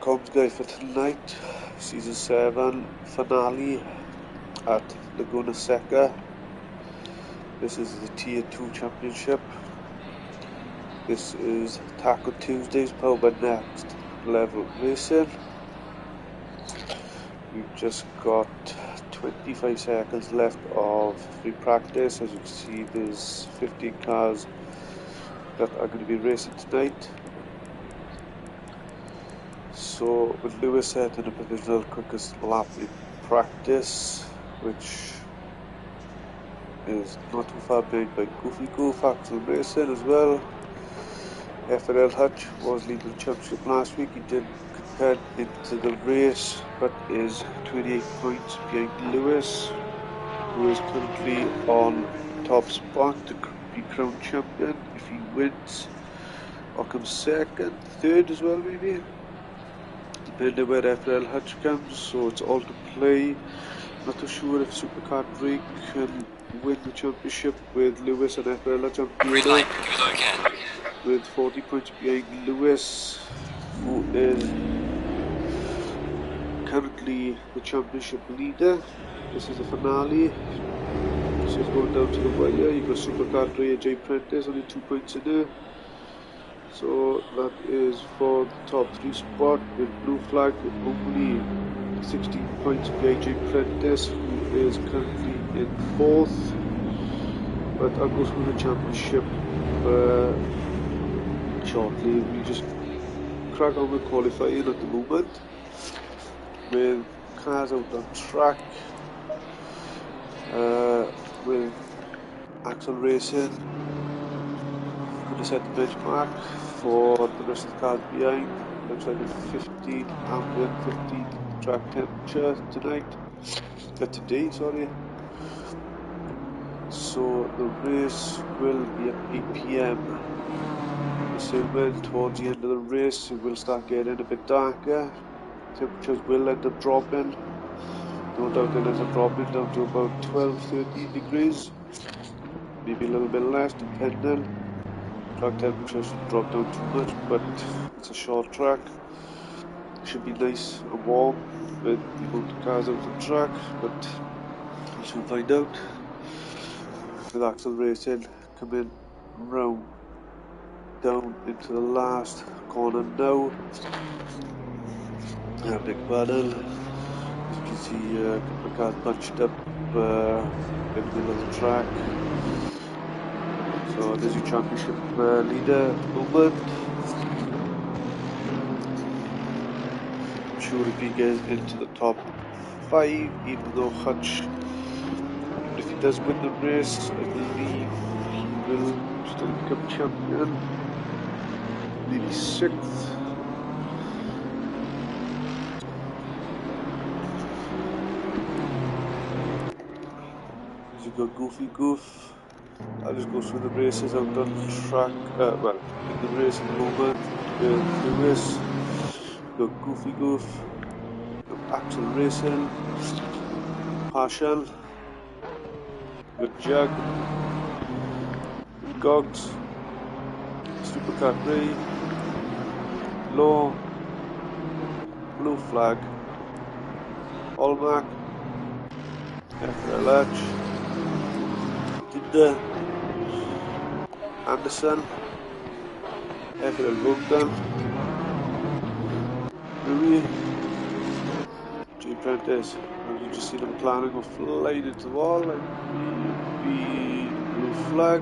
comms guide for tonight, season 7 finale at Laguna Seca. This is the Tier 2 championship. This is Taco Tuesdays powered by Next Level Racing. We've just got 25 seconds left of free practice. As you can see, there's 15 cars that are going to be racing tonight. So with Lewis setting a provisional quickest lap in practice, which is not too far behind by Goofy Goof, Axel Racing as well. FRL Hutch was leading the championship last week. He did compete into the race, but is 28 points behind Lewis, who is currently on top spot to be crowned champion if he wins, or comes second, third as well maybe, depending where FRL Hutch comes. So it's all to play. Not too sure if Supercar Drake can win the championship with Lewis and FRL Hutch on Tueaday, with 40 points behind Lewis, who is currently the championship leader. This is the finale. This is going down to the wire. You've got Supercar Drake, J Prentice, only 2 points in there. So that is for the top 3 spot, with Blue Flag only 16 points behind J Prentice, who is currently in 4th. But I'll go through the championship shortly. We just crack on with qualifying at the moment, with cars out on track, with Axel Racing going to set the benchmark for the rest of the cars behind. Looks like a 15 ambient 15 track temperature today, sorry. So the race will be at 8 PM. Assuming towards the end of the race it will start getting a bit darker. Temperatures will end up dropping. No doubt they'll end up dropping down to about 12-13 degrees. Maybe a little bit less depending. Track temperature shouldn't drop down too much, but it's a short track. It should be nice and warm with the amount of cars out on track, but we shall find out. With Axel Racing coming round down into the last corner now. Big battle. As you can see, a couple of cars bunched up in the middle of the track. So there's your championship leader at the moment. I'm sure if he gets into the top 5, even though Hutch, even if he does win the race, I believe he will still become champion. Maybe 6th. As you got Goofy Goof. I'll just go through the races out on the track, well, in the race at the moment, with Lewis, we've got Goofy Goof, we've got Axel Racing, Partial, we've got Jag, we've got Gogs, Supercar Grey, Law, Blue Flag, Hallmark, FRL ACC, Anderson, FRL Vodka, Rui, J Prentice. As you just seen him planning of flying into the wall, like the Blue Flag.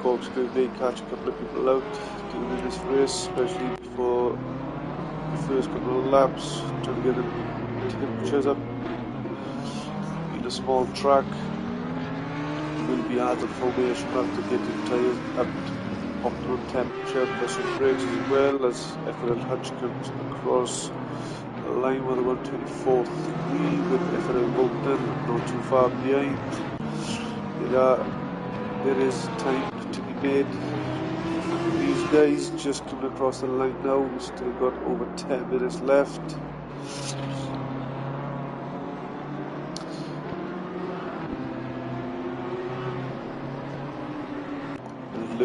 Corkscrew may catch a couple of people out to win this race, especially before the first couple of laps, trying to get the temperatures up. A small track, will be added formation up to get the tyres up to optimum temperature, plus some brakes as well, as FRL Hutch comes across the line with a 124th degree, with FRL Bolton not too far behind. There is time to be made. These guys just coming across the line now. We've still got over 10 minutes left.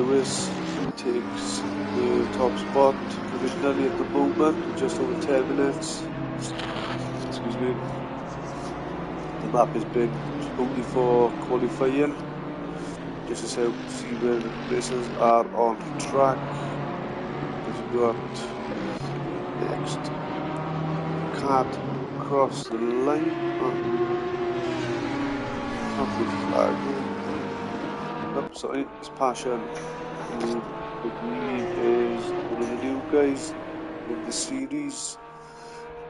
Lewis takes the top spot provisionally at the moment, just over 10 minutes. Excuse me. The map is big only for qualifying, just to see where the racers are on track. Because we've got next car to cross the line. Not the flag. Oh, sorry, it's Passion, who I believe is one of the new guys in the series.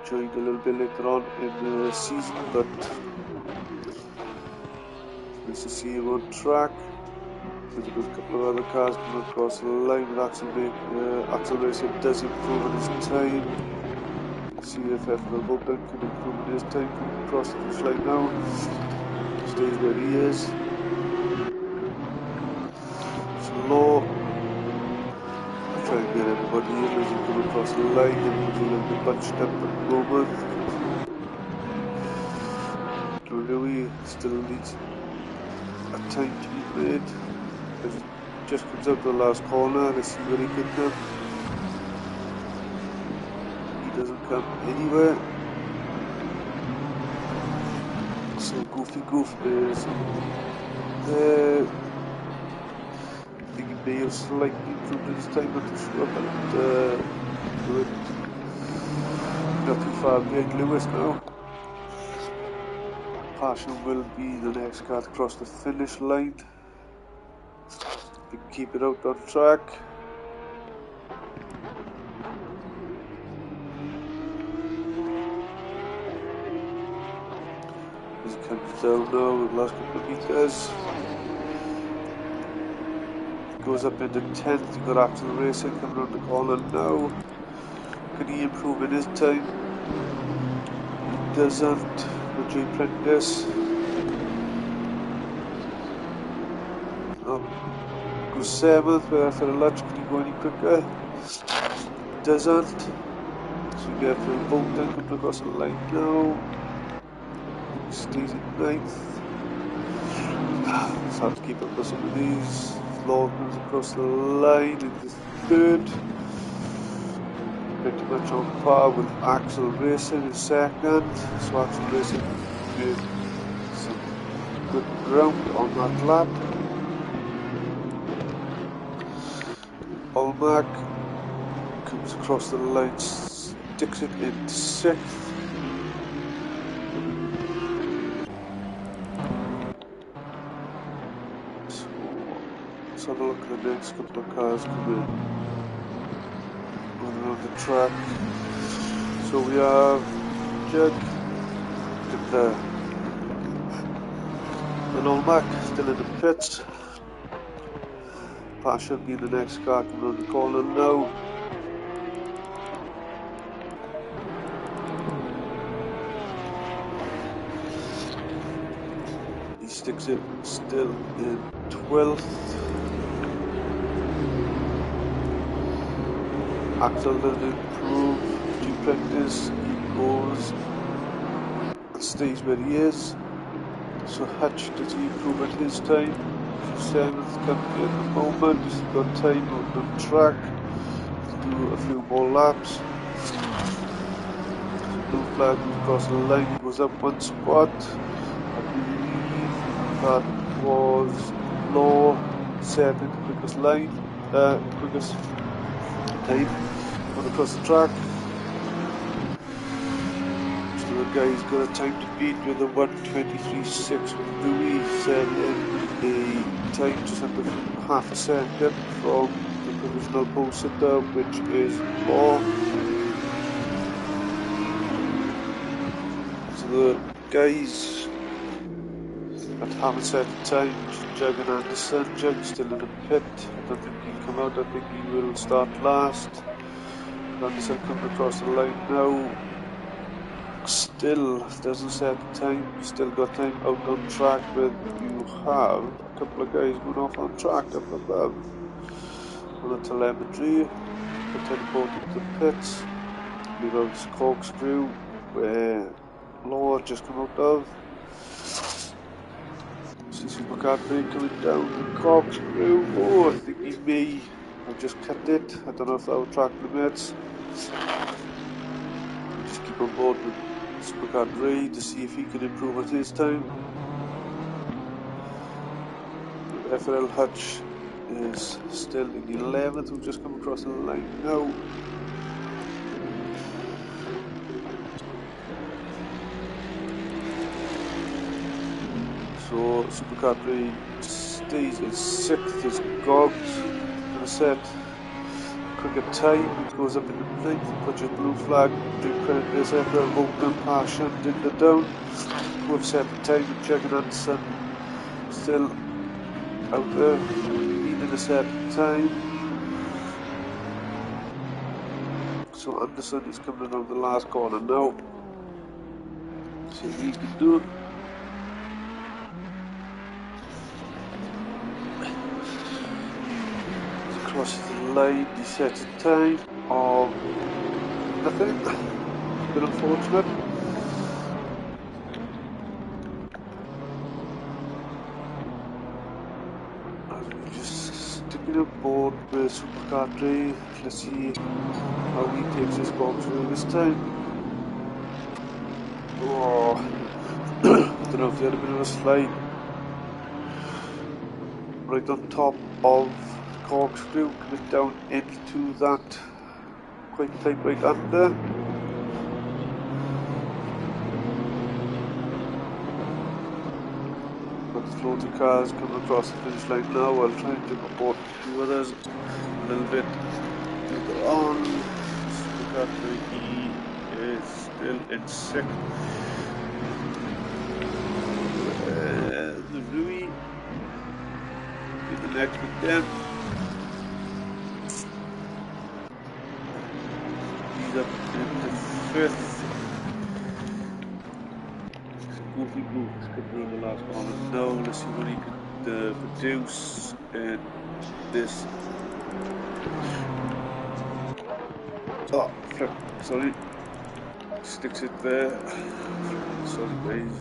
Joined a little bit later on in the season, but nice to see him on track. There's a couple of other cars coming across the line with Axel Racing does improve in his time. See if FRL Vodka can improve in his time coming across the finish line now. Stays where he is. Slow. Try and get everybody in as you come across the line. Everybody's a little bit bunched up at the moment. Tueaday still needs a time to be made. As he just comes out the last corner, let's see where he can come. He doesn't come anywhere. So Goofy Goof is there. I think he may have slightly improved his time, not too sure, but not too far behind Lewis now. Passion will be the next car to cross the finish line. We can keep it out on track. As he comes down now, the last couple of meters. Goes up into 10th. You've got Axel Racing coming around the corner now. Can he improve in his time? He doesn't. Jay Prentice. Goes 7th, where FRL ACC can he go any quicker? Doesn't. So we get FRL Vodka coming across the line now. Stays in 9th. It's hard to keep up with some of these. Flaw comes across the line in the 3rd. Pretty much on par with Axel Racing in 2nd. So Axel Racing made some good ground on that lap. Olmark comes across the line, sticks it in 6th. So let's have a look at the next couple of cars coming on the track. So we have Jug and Olmark still in the pits. Passion being the next car coming around the corner now. He sticks it still in 12th. Axel doesn't improve. G Practice, he goes and stays where he is. So Hutch, does he improve at his time? 7th company at the moment. He's got time on the track to do a few more laps. Blue flag across the line, he goes up 1 spot. I believe that was Law set in the quickest quickest time going across the track. So the guy's got a time to beat with a 1:23.6 with Dewey set in a time just under half a second from the provisional pole sitter, which is Law. So the guys that haven't set the time, Jug and Anderson. Jug still in the pit. I don't think he'll come out. I think he will start last. Anderson coming across the line now. Still doesn't set the time. Still got time out on track, but you have a couple of guys going off on track up above on the telemetry. Got teleported to the pits. We've got this corkscrew where Law just come out of. See Supercar 3 coming down the corkscrew. Oh, I think he may have just kept it. I don't know if that would track limits. We'll just keep on board with Supercar 3 to see if he can improve at his time. FRL Hutch is still in 11th. We've just come across the line now. So Supercar 3 stays in 6th as Gogs gonna set quicker time. It goes up in the 9th. Put your blue flag. Big credit to this FRL Vodka Passion in the down. Who have set the time. Checking Anderson still out there. Needing a set time. So Anderson is coming around the last corner now. See what he can do. Across the line, he sets a time of nothing. A bit unfortunate. As we're just sticking aboard with Supercar 3. Let's see how he takes his box through this time. Oh, I don't know if he had a bit of a slide right on top of corkscrew, coming down into that quite tight right under. But loads of cars coming across the finish line now. I'll try and jump aboard a few others a little bit later on. Supercar 3 is still in 6th. The Rui in the next with them. He's up in the 5th. Goofy Goof's coming around the last corner now. Let's see what he can produce in this. Oh, flip, sorry. Sticks it there. Sorry, guys.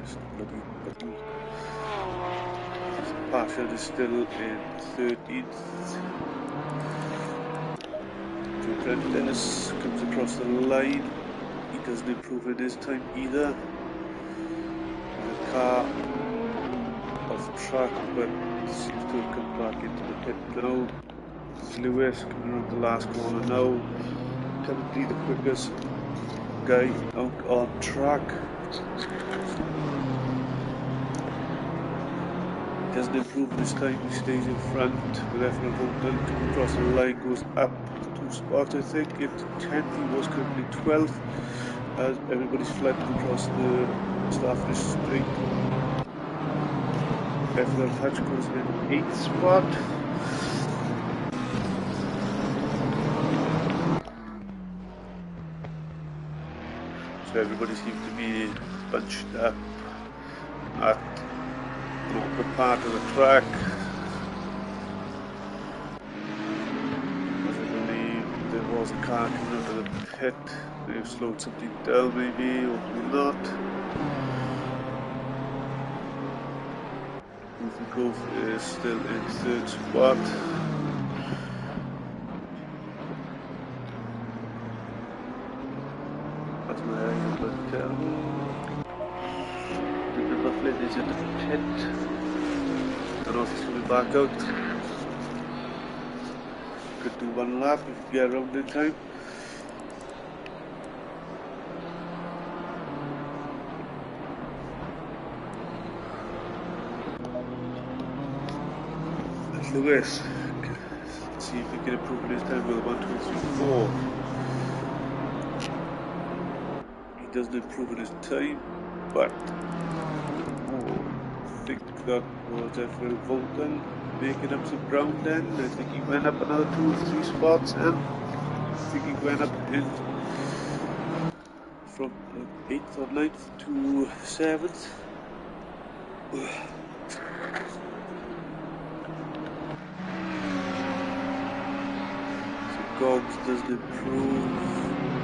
Just bloody button. Passion is still in 13th. Trent Dennis comes across the line. He doesn't improve in his time either. The car off track, but seems to have come back into the pit now. Lewis coming around the last corner now. Currently the quickest guy out on track. Doesn't improve this time, he stays in front with FRL Vodka. Coming across the line, goes up 2 spots, I think. It's 10th, he was currently 12th as everybody's flooding across the Starfish Strait. FRL Hutch goes in 8th spot. So everybody seems to be bunched up at the open part of the track. As I believe there was a car coming out of the pit. They've slowed something down maybe, or maybe not. Goofy Goof is still in 3rd spot. That's my area, but the Bufflin is in the pit. Don't know if he's coming back out. Could do one lap if we get around in time. That's Lewis. Let's see if we can improve his time with 1, 2, 3, 4. He doesn't improve in his time, but I think that was FRL Vodka making up some ground then. I think he went up another 2 or 3 spots, and I think he went up in from 8th or 9th to 7th. So Gogs doesn't improve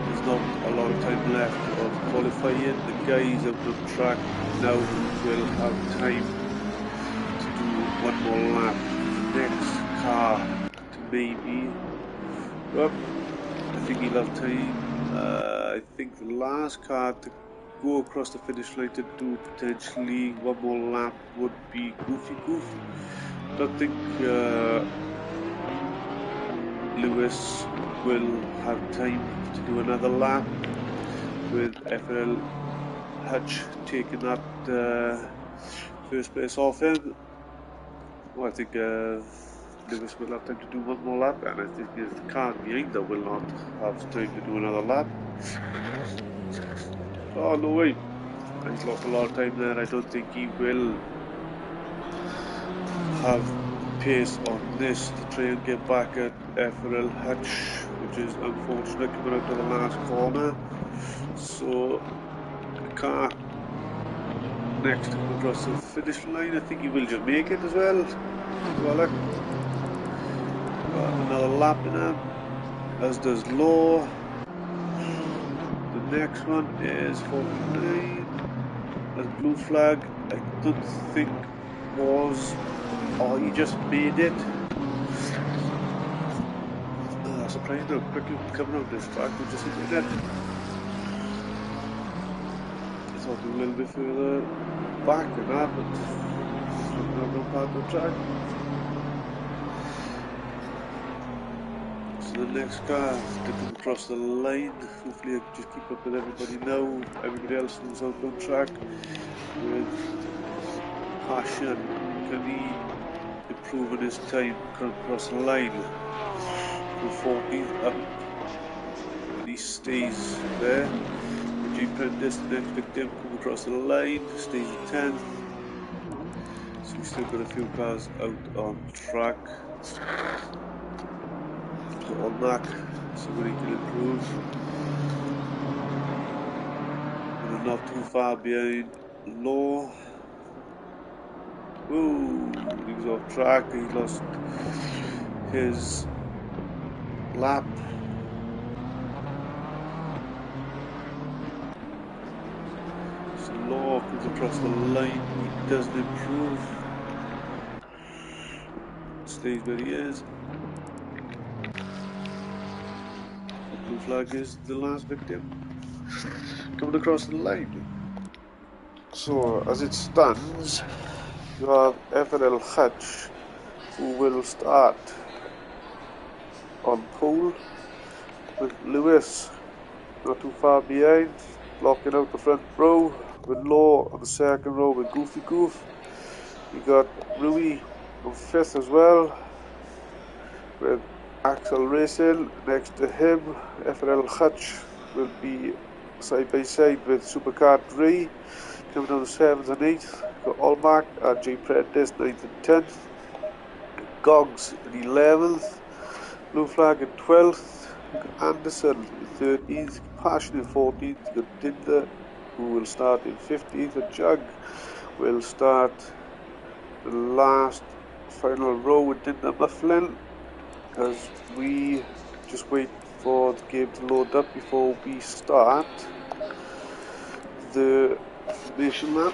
his there's not a lot of time left of qualifying. The guys out on track now will have time to do one more lap. The next car to maybe, well, I think he'll have time. I think the last car to go across the finish line to do potentially one more lap would be Goofy Goof. I don't think Lewis will have time to do another lap, with FRL Hutch taking that first place off him. Well, I think Lewis will have time to do one more lap, and I think the car behind them will not have time to do another lap. Oh, no way. He's lost a lot of time there. I don't think he will have pace on this to try and get back at FRL Hutch, which is unfortunate coming out of the last corner. So the car next to come across the finish line, I think he will just make it as well. Got another lap in him, as does Law. The next one is 49. As blue flag, I don't think was, oh, he just made it. Surprised how quickly coming out this track, we just hit it. I thought we were a little bit further back than that, but not part of the track. So the next car to come across the line, hopefully I can just keep up with everybody now. Everybody else who's out on track with passion. Can he improve in his time coming across the line? From 14th up, and he stays there. The G-Prentice, the next victim, come across the line, stays at 10th. So we've still got a few cars out on track. So on that, somebody can improve. We're not too far behind Law. Whoa, he was off track, he lost his lap. So Law comes across the line, he doesn't improve. Stays where he is. The blue flag is the last victim coming across the line. So as it stands, you have FRL Hutch, who will start on pole, with Lewis not too far behind, blocking out the front row, with Law on the second row with Goofy Goof. You got Rui on 5th as well, with Axel Racing next to him. FRL Hutch will be side by side with Supercar 3, coming down to 7th and 8th. Got Olmark and G-Prentice 9th and 10th. Gogs in 11th. Blue Flag in 12th. Anderson in 13th. Passion in 14th. You got Dinder, who will start in 15th. And Jug will start the last final row with Dinder Mufflin, as we just wait for the game to load up before we start the formation lap,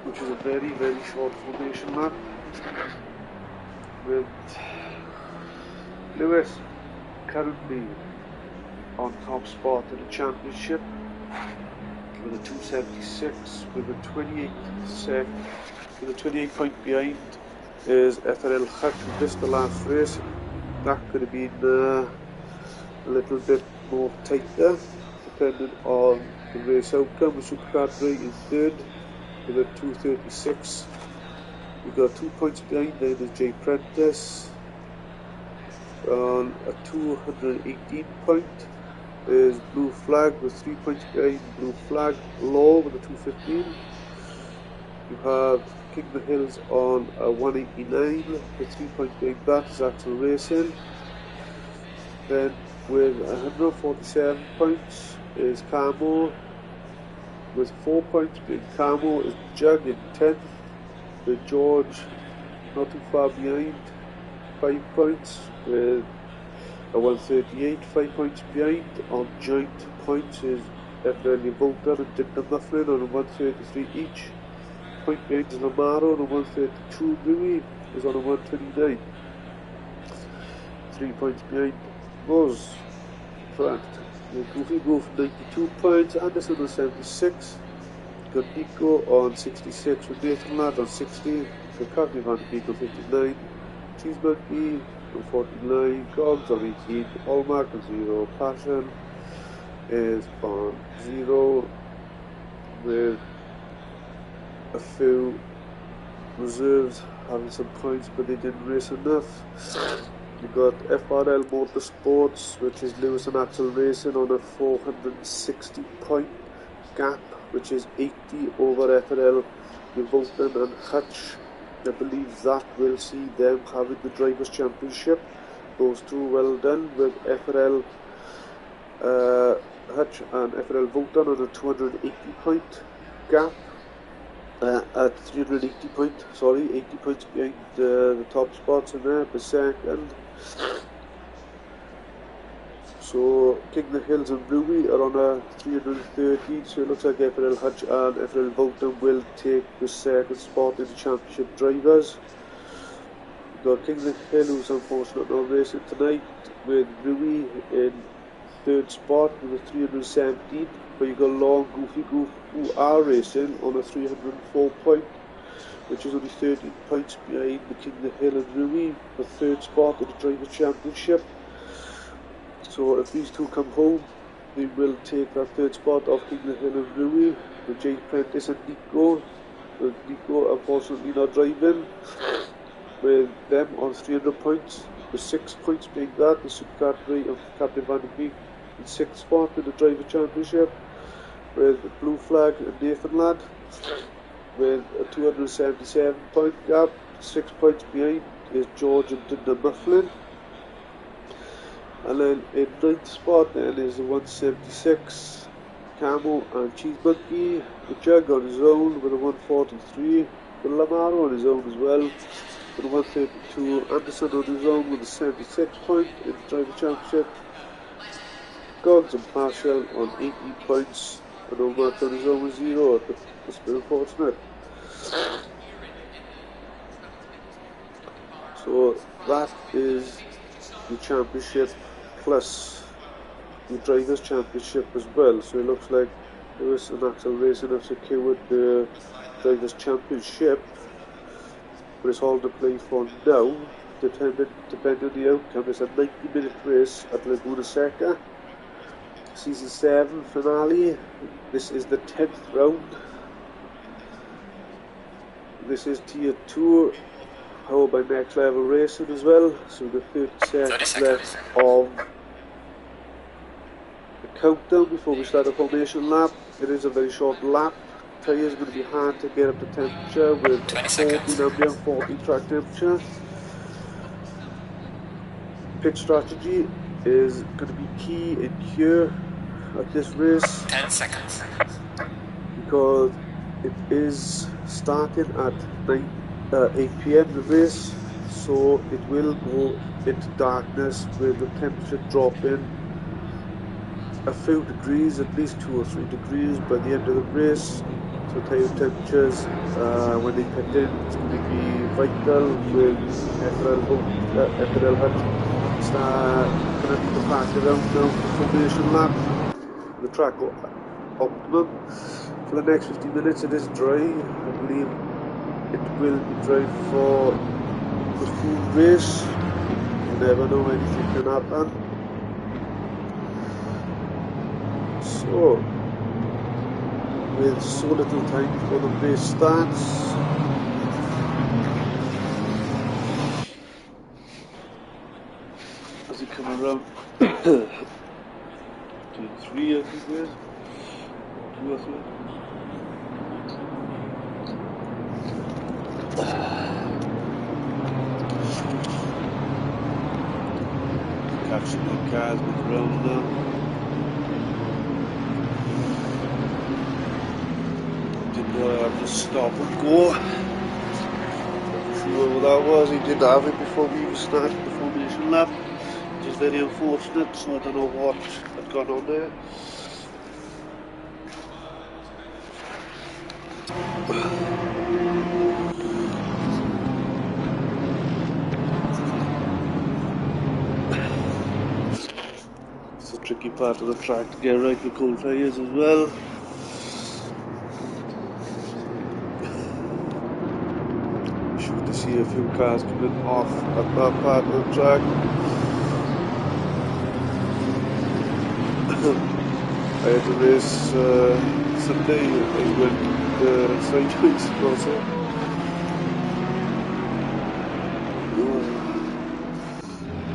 which is a very, very short formation lap, with Lewis currently on top spot in the championship with a 276, with a 28 point behind is FRL Hutch, who missed the last race. That could have been a little bit more tighter depending on the race outcome. With Supercar 3 in 3rd with a 236. We've got 2 points behind, then is J Prentice on a 218 point. There's Blue Flag with 3 points behind Blue Flag. Law with a 215. You have King of the Hills on a 189 with 3 points behind that is Axel Racing. Then with 147 points is Camo with 4 points behind Camo is Jug in 10th. With George not too far behind, 5 points, with a 138, 5 points behind. On joint points is FRL Vodka and Dinner Mufflin on a 133 each. Point behind is Lamaro on a 132. Rui is on a 129. 3 points behind was Grant. Goofy Goof 92 points. Anderson on 76. Got Nico on 66 with Nathan Ladd on 60. Got Courtney Van Beek on 59. Cheese Monkey on 49. Gogs on 18. Allmark on 0. Passion is on 0 with a few reserves having some points, but they didn't race enough. You got FRL Motorsports, which is Lewis and Axel Racing on a 460 point gap, which is 80 over FRL Wilton and Hutch. I believe that will see them having the Drivers' Championship. Those two well done with FRL Hutch and FRL Wilton on a 280 point gap. At 380 points, 80 points behind the top spots in there per second. So King of the Hills and Ruby are on a 330, so it looks like FRL Hutch and FRL Volton will take the second spot in the championship drivers. We've got King of the Hill, who's unfortunately not racing tonight, with Ruby in third spot with a 317, but you've got Long Goofy Goof who are racing on a 304 point, which is only 13 points behind the King of the Hill and Rui for third spot in the Drivers' Championship. So if these two come home, they will take that third spot off King of the Hill and Rui with Jake Prentice and Nico. With Nico unfortunately not driving, with them on 300 points. With 6 points being that, the Supercar of Captain Van der Beek in 6th spot in the Driver Championship, with Blue Flag and Nathan Ladd with a 277 point gap. 6 points behind is George and Dinner Mufflin. And then in 9th spot then is the 176 Camo and Cheese Monkey, the Jug on his own with a 143, the Lamaro on his own as well with a 132, Anderson on his own with a 76 point in the Driver Championship, Gogs and Marshall on 18 points, and O'Mark on his own with 0. That's been unfortunate. So that is the championship plus the Drivers' Championship as well. So it looks like Lewis and Axel Racing have secured the Drivers' Championship, but it's all to play for now. Depending on the outcome, it's a 90-minute race at Laguna Seca. Season 7 finale. This is the 10th round. This is Tier 2, powered by Next Level Racing as well. So the 30 seconds left of the countdown before we start the formation lap. It is a very short lap. Tyres are going to be hard to get up to temperature with 14 ambient, 14 track temperature. Pit strategy is going to be key in here at this race. 10 seconds. Because it is starting at 8 PM the race, so it will go into darkness with the temperature dropping a few degrees, at least 2 or 3 degrees by the end of the race. So tyre temperatures when they pit in, it's going to be vital with FRL Hut start connecting the pack around now for the formation lap. The track optimum. For the next 15 minutes it is dry. I believe it will be dry for the full race. You never know, anything can happen. So, with so little time before the race starts, as you come around to 3, I think it is, 2 or 3. Catching the cars with the round now. Didn't know I had to stop and go. Not sure what that was. He did have it before we even started the formation lap. is very unfortunate, so I don't know what had gone on there. It's a tricky part of the track to get right with cold tyres as well. Shoot to see a few cars coming off at that part of the track. I had to race Sunday. I went sideways also.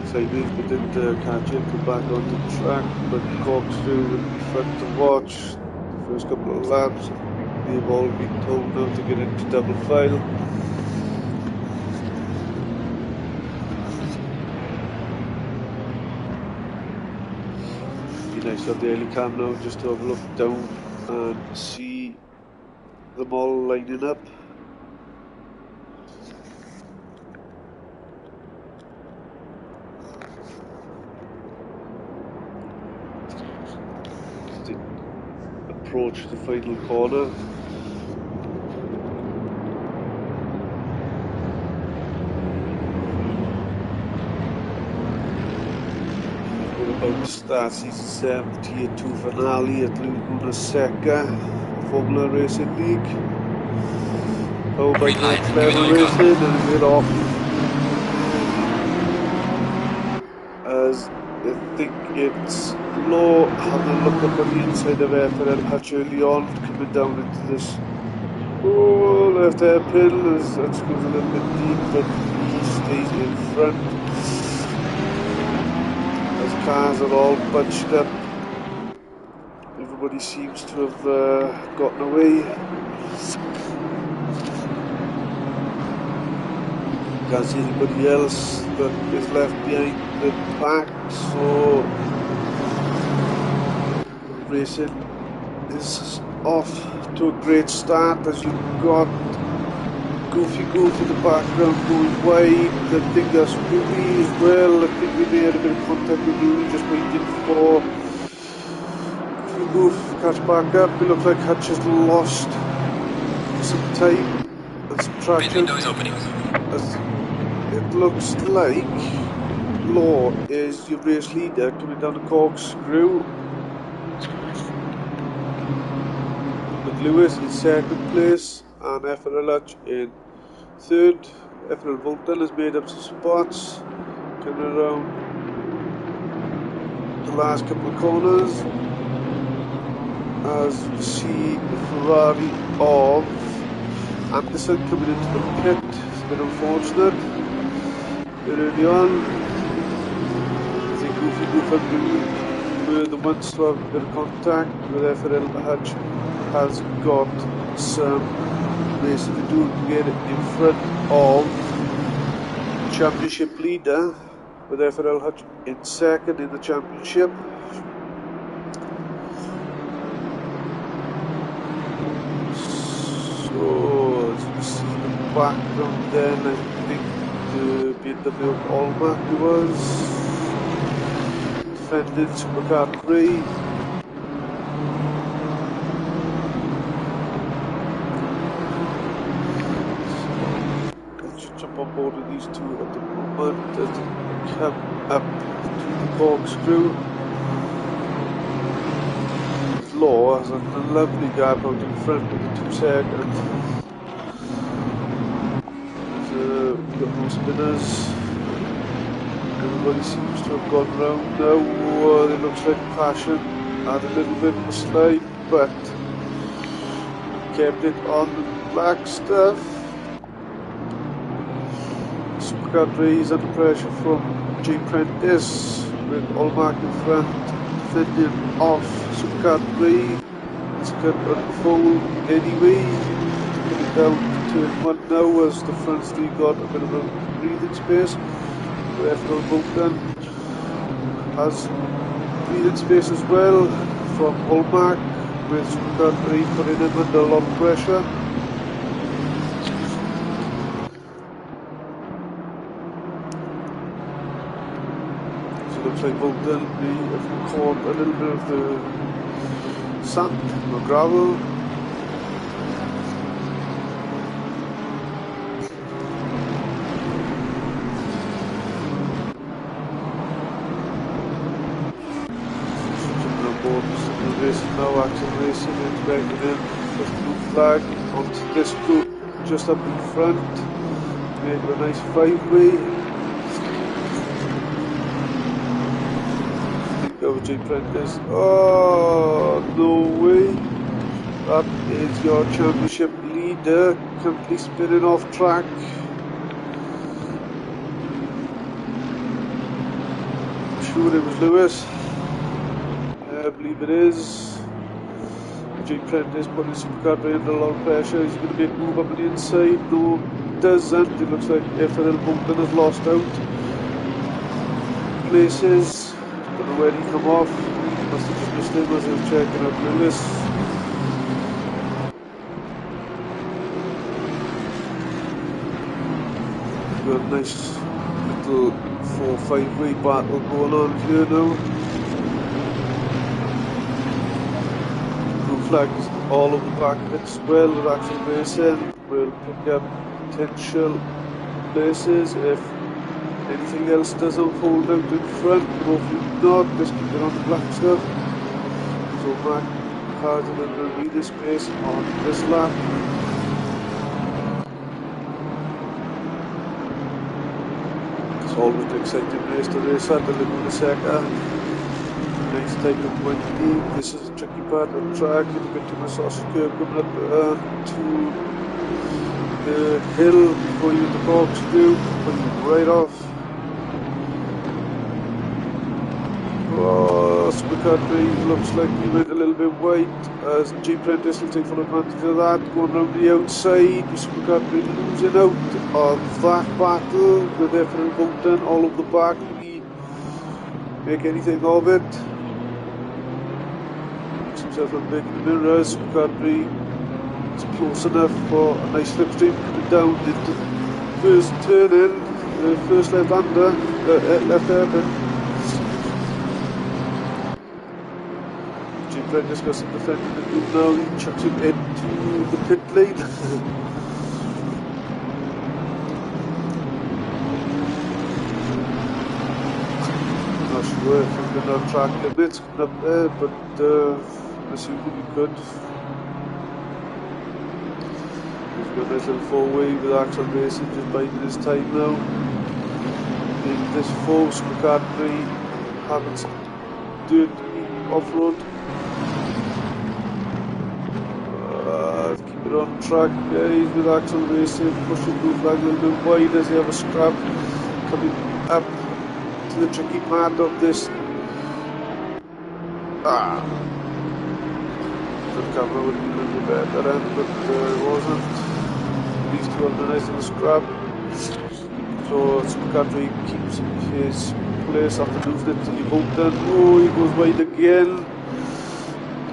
Sideways, but didn't catch it. Come back onto the track, but corkscrew in front to watch. The first couple of laps, they've all been told now to get into double file. Nice to have the early cam now just to have a look down and see them all lining up. To approach the final corner. About to start season 7 tier 2 finale at Laguna Seca Formula Racing League. Powered by Clever Racing, and we're off as I think it's low. Having a look up on the inside of FRL hatch early on, coming down into this left hairpin as that goes a little bit deep, but he stays in front. Cars are all bunched up. Everybody seems to have gotten away. Can't see anybody else that is left behind the pack, so racing is off to a great start as you've got Goofy Goof in the background going wide. I think that's Ruby as well. I think we may have a bit of contact with Ruby, just waiting for Goofy Goof to catch back up. It looks like Hutch has lost some time and some traction. As it looks like Law is your race leader coming down the corkscrew. With Lewis in second place and FRL ACC in third. FRL Volta has made up some spots, coming around the last couple of corners. As you see the Ferrari of Anderson coming into the pit. It's a bit unfortunate. A bit early on. I think Goofy Goof and Blue were the ones to have a bit of contact with FRL ACC. Has got some racing to do to get it in front of championship leader, with FRL ACC in second in the championship. So as you see in the background then, I think the BMW of Allmark was defending Supercar 3. On board with these two at the moment as they come up to the corkscrew. Law has a lovely gap out in front with the 2 seconds. So we've got no spinners. Everybody seems to have gone round now. It looks like Passion had a little bit of a slide, but kept it on the black stuff. Supercar 3 is under pressure from J. Prentice with Allmark in front, defending off Supercar 3. It's going to unfold anyway. Coming down to turn 1 now as the front 3 got a bit of a breathing space. The FRL Vulcan has breathing space as well from Allmark, with Supercar 3 putting him under a lot of pressure. looks like Vodka may have caught a little bit of the sand or gravel. Now Axel Racing is backing in with blue flag onto this group just up in front, making a nice 5-way. GT Prentice. Oh, no way. That is your championship leader, completely spinning off track. I'm sure it was Lewis. I believe it is. GT Prentice putting his supercar under a lot of pressure. He's going to make a move up on the inside. No, doesn't. It looks like FRL Bumpton has lost out places. Don't know where he come off. Must have just missed him as he was checking out Lewis. We've got a nice little 4-5-way battle going on here now. Blue flags all over the back of it as well with Axel Racing. We'll pick up potential places if anything else does unfold out in front. Hopefully not, just keep it on the black stuff. So Mark Harden will lead this space on this lap. It's always an exciting race to race at the Laguna Seca. Nice type of 20. This is a tricky part of the track. You get to my sausage curve coming up to the hill before you hit the box do, put you right off. Oh, Supercar 3 looks like he went a little bit wide as G Prentice will take full advantage of that. Going around the outside, Supercar 3 losing out of that battle with FRL Bumpton all over the back. Will he make anything of it? Makes himself look big in the mirror. Supercar 3 is close enough for a nice slipstream coming down into the first turn in, the first left-hander, left hairpin. Prentice got some defending to do now. He chucks it into the pit lane. Not sure if we're going to have track limits coming up there, but assuming we could. We've got a nice little 4-way with Axel Racing just biding his time now. In this 4, Supercar 3 having some dirt off-road. Keep it on track, guys, with Axel Racing pushing blue flag a little bit wide as they have a scrap coming up to the tricky part of this. The camera would be a little bit better then, but it wasn't. These two have a nice little scrap. So Supercar 3 keeps his place after losing it to the Vodka. Oh, he goes wide again.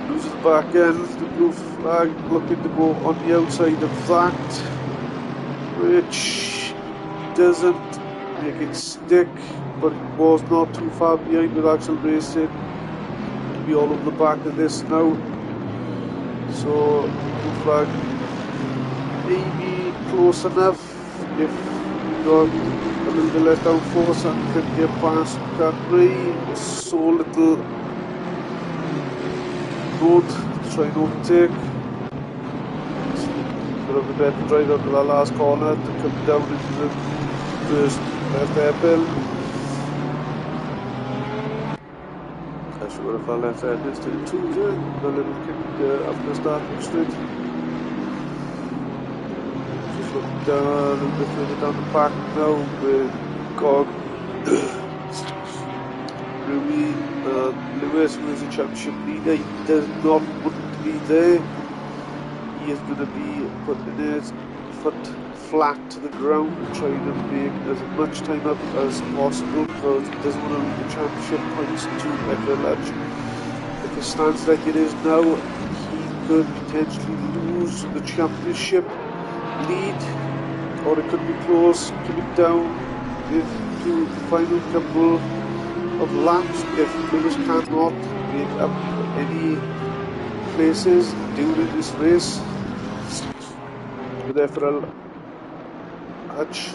Loses the back end. The blue flag looking to go on the outside of that, which doesn't make it stick, but it was not too far behind with Axel Racing. To be all over the back of this now. So blue flag maybe close enough if we got a little bit less downforce and could get past Car 3. So little road to try and overtake. Got a bit to drive out to that last corner to come down into the first left hairpin. I should have found left hairpin instead of 2 there. A little kick after starting straight. Just looking down a little bit further down the back now with Gog. Lewis, who is a championship leader, he does not want to be there. He is going to be putting his foot flat to the ground, trying to make as much time up as possible because he doesn't want to lose the championship points to FRL ACC. If it stands like it is now, he could potentially lose the championship lead, or it could be close, coming down into the final couple of laps if Lewis cannot make up any places during this race, with FRL Hutch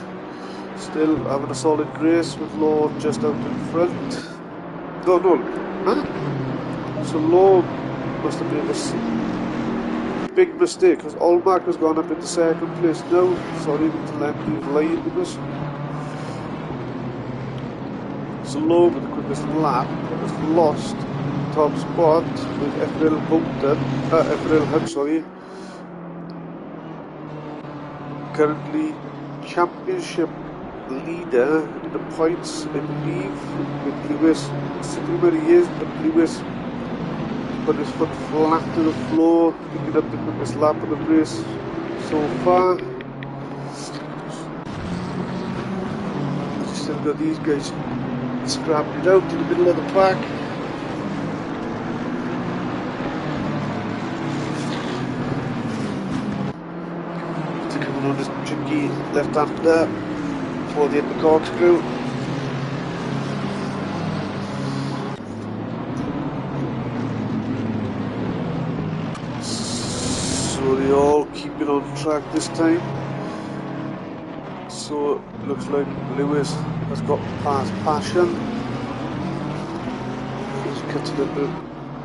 still having a solid race with Law just out in front. No, huh? So Law must have made a big mistake, because Allmark has gone up into second place now. Sorry to let me lying because so Law with the quickest lap has lost top spot with FRL Hutch, sorry. Currently championship leader in the points, I believe, with Lewis sitting where he is, but Lewis put his foot flat to the floor, picking up the quickest lap of the race so far. Still got these guys scrapping it out in the middle of the pack. Continuing on this tricky left-hand there before they hit the corkscrew. So they all keep it on track this time. So it looks like Lewis has got past Passion. He's cutting a bit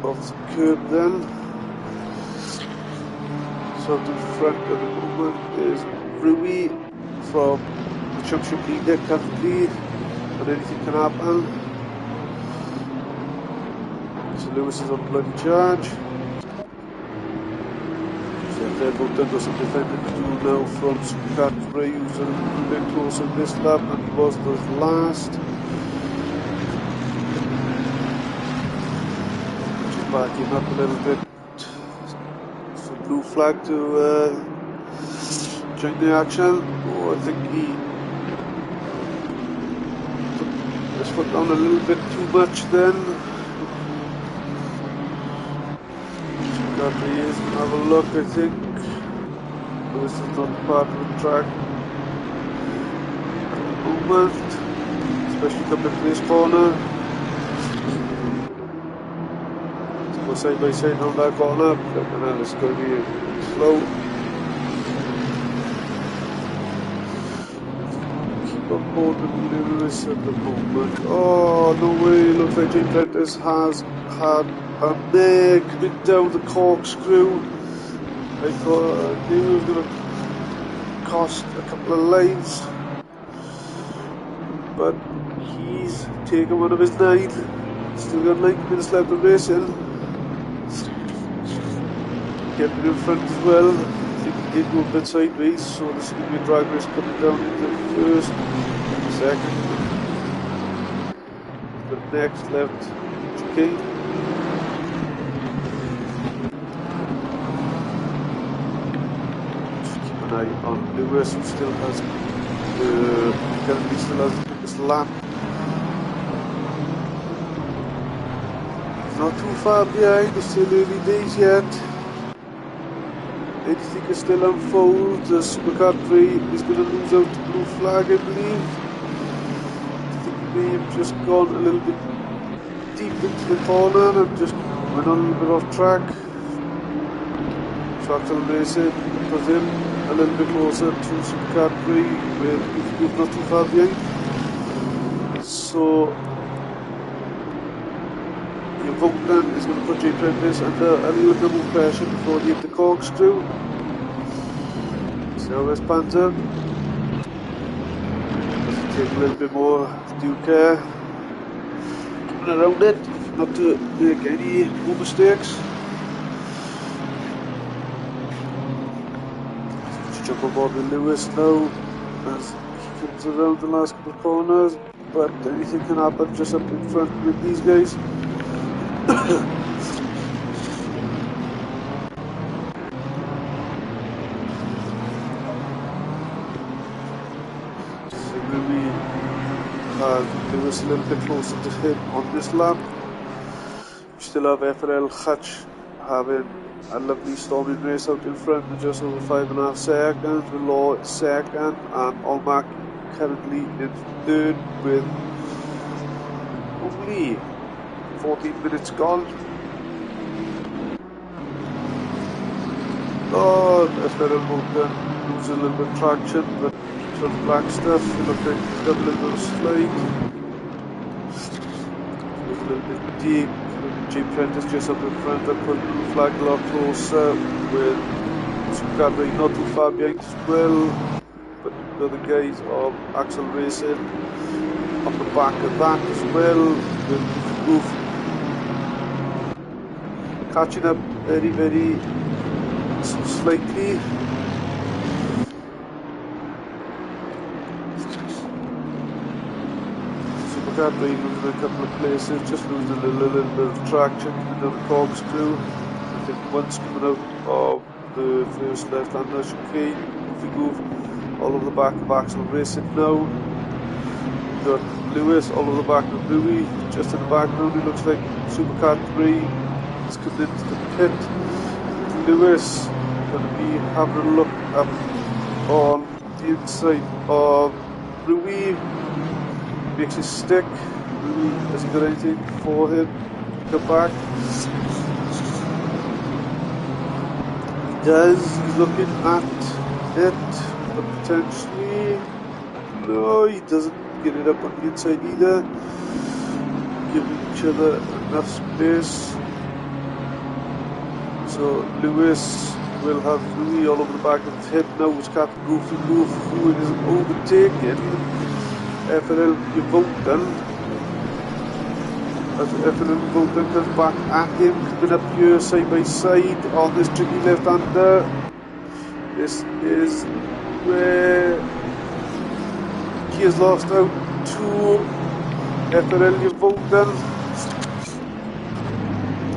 off the curb then. So to the front at the moment is Rui from the championship leader currently, but anything can happen. So Lewis is on bloody charge. So they're both done got some defending to do now from Supercar 3, who's a little bit closer this lap than he was the last. Just backing up a little bit. Blue flag to join the action. Oh, I think he put his foot down a little bit too much then. He is going to have a look, I think. This is not part of the track at the moment, especially coming to this corner. Go side by side on that corner, and then it's going to be slow. Keep on board with Lewis at the moment. Oh, no way, looks like Jay Prentice has had a mare coming down the corkscrew. I thought I knew it was going to cost a couple of lives, but he's taken one of his 9. Still got 9 minutes left of racing. Getting in front as well. I think he did go a bit sideways, so this is going to be a drag race coming down into first, second. But next left, okay. Just keep an eye on Lewis, who still has currently still has the quickest lap. He's not too far behind, it's still early days yet. Anything can still unfold. The Supercar 3 is going to lose out to blue flag, I believe. I think he may have just gone a little bit deep into the corner and just went on a little bit off track. Trackson Racing put him a little bit closer to Supercar 3, where he's not too far behind. So your vote then is going to put Jay Prentice under a little bit more pressure before they hit the corkscrew. See how this pans out. Take a little bit more due care coming around it, not to make any more mistakes. Just jump on board with Lewis now as he comes around the last couple of corners, but anything can happen just up in front with these guys. Lewis a little bit closer to him on this lap. We still have FRL Hutch having a lovely storming race out in front with just over 5.5 seconds, with Law second and Allmark currently in third with only 14 minutes gone. Oh, FRL Vodka loses a little bit of traction, but keeps on black stuff. It looks like he's got a little bit of slide. Goes a little bit deep. G3 is just up in front. I put the flag a lot closer with Tueaday not too far behind as well. But the other guys of Axel Racing on the back of that as well. With Goof catching up very slightly. Supercar losing a couple of places, just losing a little bit of traction coming down the corkscrew. I think once coming out of the first left-hander chicane, Goofy Goof all over the back of Axel Racing now. We've got Lewis all over the back of Louis, just in the background it looks like Supercar 3 is coming into the pit. Lewis going to be having a look up on the inside of Rui. Makes his stick. Rui, has he got anything for him? Come back. He does. He's looking at it, but potentially no, he doesn't get it up on the inside either. Giving each other enough space. So Lewis will have Louis all over the back of his head now. It's Captain Goofy Goof who is overtaking FRL Vodka. As FRL Vodka comes back at him, coming up here side by side on this tricky left-hander. This is where he has lost out to FRL Vodka.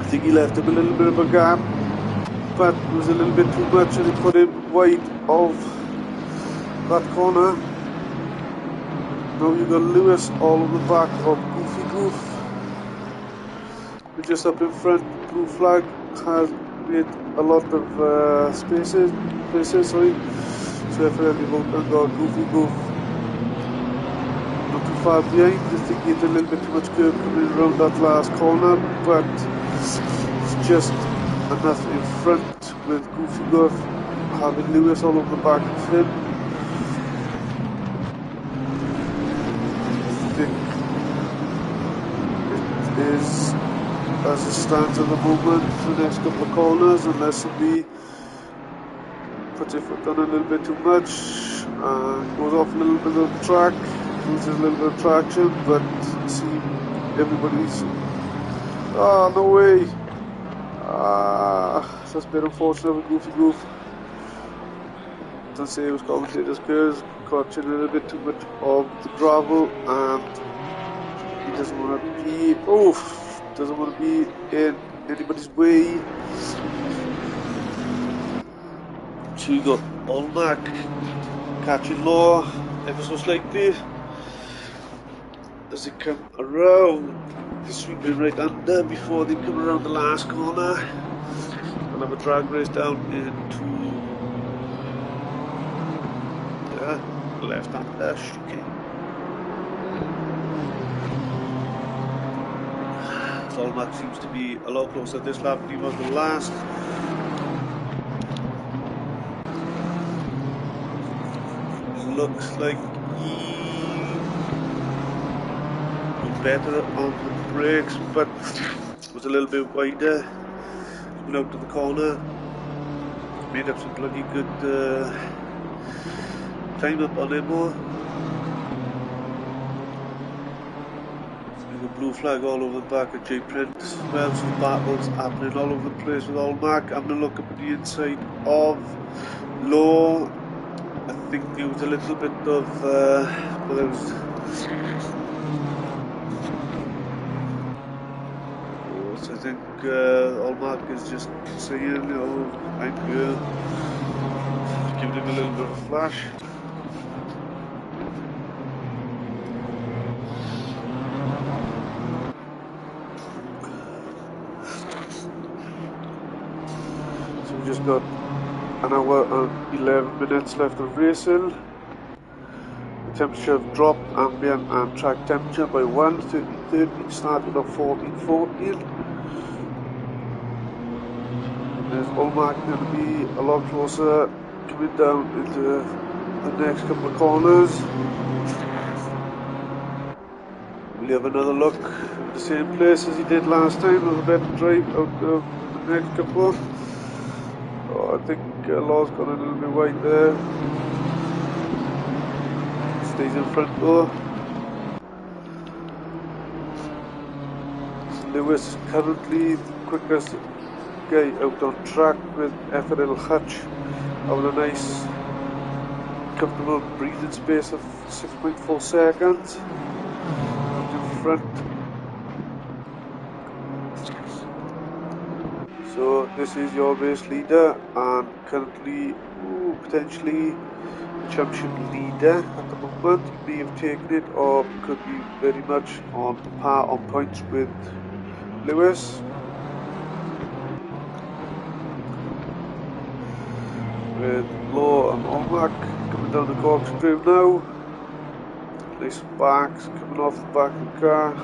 I think he left him a little bit of a gap, but it was a little bit too much and he put him wide of that corner. Now you've got Lewis all on the back of Goofy Goof. We're just up in front. Blue flag has made a lot of places, sorry. So FRL Vodka got Goofy Goof not too far behind. I think he had a little bit too much curve coming around that last corner, but it's just enough in front with Goofy Goof having Lewis all over the back of him. I think it is as it stands at the moment for the next couple of corners, unless somebody puts their foot down a little bit too much and goes off a little bit of the track, loses a little bit of traction, but see everybody's no way. That's a bit unfortunate with Goofy Goof. Don't say it was commentator's curves, caught in a little bit too much of the gravel, and he doesn't want to be doesn't want to be in anybody's way. So you got Olmac catching low ever so slightly as they come around. They sweep in right under before they come around the last corner. We'll have a drag race down into the left-hander chicane. Olmac seems to be a lot closer this lap than he was the last. Looks like he was better on the brakes, but was a little bit wider. Went out to the corner, made up some bloody good time up on him more. There's a blue flag all over the back of J Print as well, so battles happening all over the place with Olmac. I'm going to look up at the inside of Low. I think there was a little bit of well, there was so I think Olmac is just saying, I'm here, giving him a little bit of a flash. So we just got an hour and 11 minutes left of racing. temperature have dropped ambient and track temperature by 1, 13, started off 14, 14. There's Allmark going to be a lot closer coming down into the next couple of corners. We'll have another look at the same place as he did last time with a better drive out of the next couple. Oh, I think Law's gone a little bit wide there. Stays in front though. Lewis is currently the quickest guy out on track with FRL Hutch having a nice comfortable breathing space of 6.4 seconds out in front. So this is your race leader and currently potentially the championship leader at the moment. He may have taken it or could be very much on par on points with Lewis. With Law and Allmark coming down the corkscrew now. Nice sparks coming off the back of the car.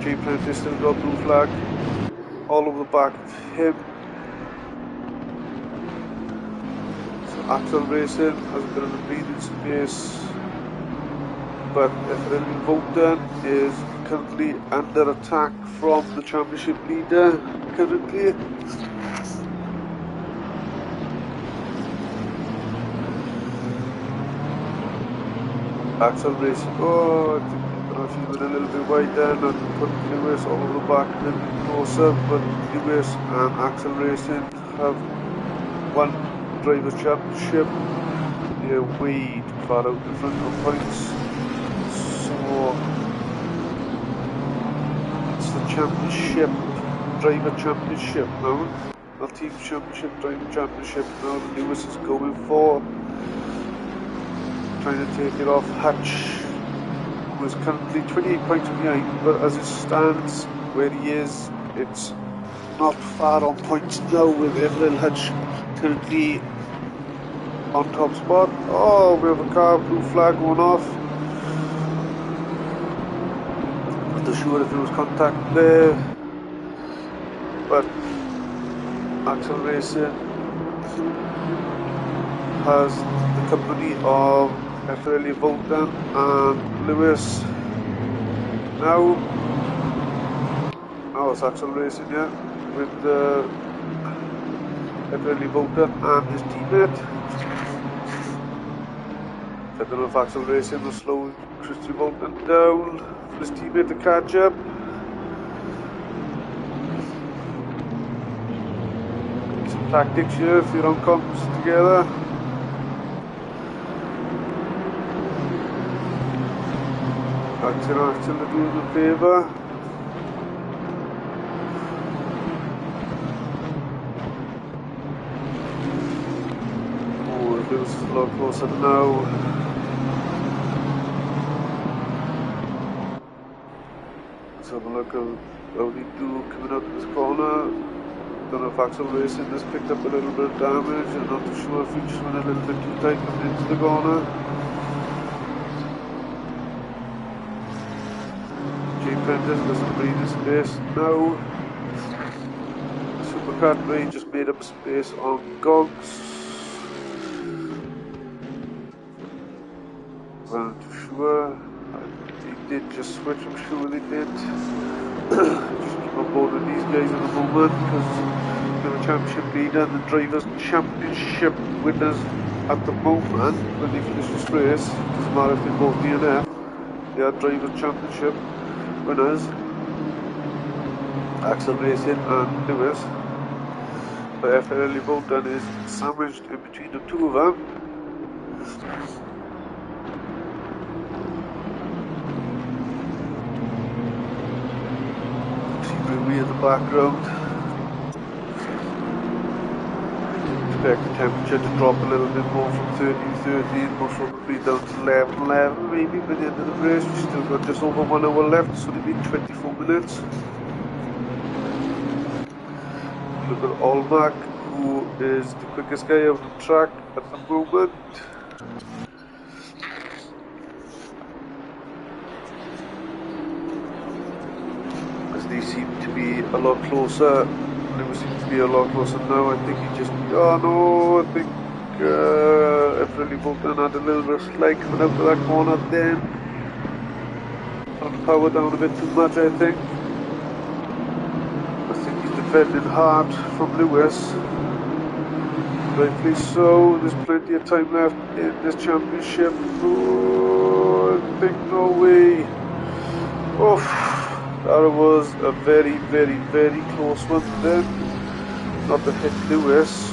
J Prentice still got blue flag all over the back of him. So Axel Racing has a bit of a breathing space, but FRL Vodka is currently under attack from the championship leader currently. Axel Racing, oh, I think he went a little bit wide there, not put Lewis all over the back a little bit closer, but Lewis and Axel Racing have won the Drivers' Championship. They're way too far out in front of points, so it's the championship, Driver Championship now, not Team Championship, Driver Championship now. Lewis is going for, trying to take it off Hutch, who is currently 28 points behind, but as it stands where he is, it's not far on points now with FRL Hutch currently on top spot. Oh, we have a car, blue flag going off. Not too sure if there was contact there, but Axel Racing has the company of FRL Vodka and Lewis now. Now it's Axel Racing, yeah, with FRL Vodka and his teammate. I don't know if Axel Racing will slow Christian Vodka down for his teammate to catch up. Some tactics here if your own comes together. Axel are doing a favour. Oh, Lewis is a lot closer now. Let's have a look at how they do coming out of this corner. Don't know if Axel Racing has picked up a little bit of damage. I'm not too sure if he just went a little bit too tight coming into the corner. Prentice with some breathing space now. Supercat Ray just made up space on Gogs. I'm not too sure. He did just switch, I'm sure they did. Just keep on board with these guys at the moment because they're the championship leader and the Drivers' Championship winners at the moment. When they finish this race, doesn't matter if they both DNF, they are Drivers' Championship winners, Axel Racing and Lewis. But FRL Vodka is sandwiched in between the two of them. See Ruby in the background. Expect the temperature to drop a little bit more from 13, most probably down to 11 maybe by the end of the race. We've still got just over 1 hour left, so it'll be 24 minutes. Look at Allmark, who is the quickest guy out on track at the moment. seemed to be a lot closer. Lewis seems to be a lot closer now. I think he just... Oh no, I think I've really Bolton had a little bit of slack coming out of that corner then. Trying to power down a bit too much, I think. I think he's defending hard from Lewis. Rightfully so. There's plenty of time left in this championship. Oh, I think no way. Oh, that was a very, very, very close one then. Not to hit Lewis.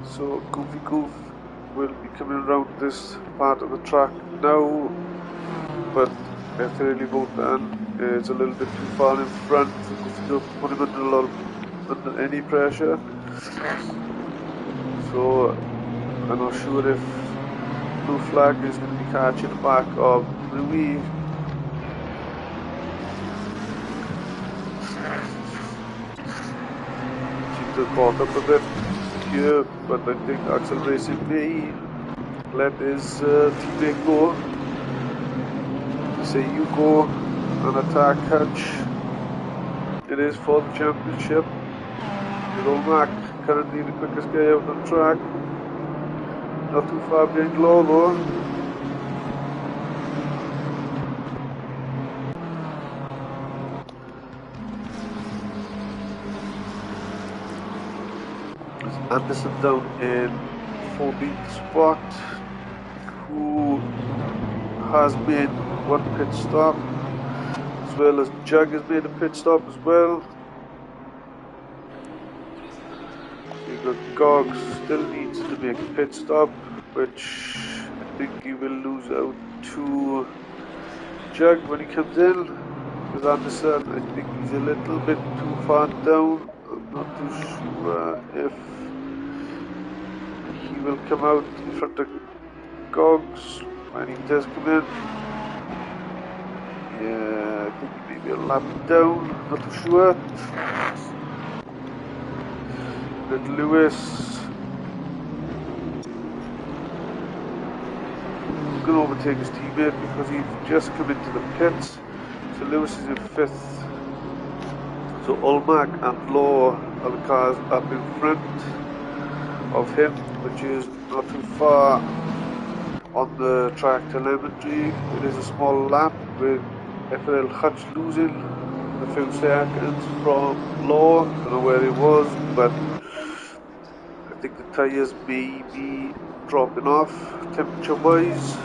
So Goofy Goof will be coming around this part of the track now, but FRL Bolton is a little bit too far in front for Goofy Goof to put him under any pressure. So I'm not sure if Blue Flag is going to be catching the back of Rui. Seems to have caught up a bit here, but I think Axel Racing may let his teammate go. Say you go and attack Hutch. It is for the championship. Little Mac currently the quickest guy out on track. Not too far behind Law though. Anderson down in 14th spot, who has made one pit stop, as well as Jug has made a pit stop as well. You've got Gogs still needs to make a pit stop, which I think he will lose out to Jug when he comes in. With Anderson, I think he's a little bit too far down. I'm not too sure if he will come out in front of Gogs when he does come in. Yeah, I think maybe a lap down, not too sure. But Lewis is going to overtake his teammate because he's just come into the pits. So Lewis is in 5th. So Olmac and Law are the cars up in front of him, which is not too far on the track telemetry. It is a small lap with FRL Hutch losing a few seconds from Law. I don't know where he was, but I think the tyres may be dropping off temperature wise.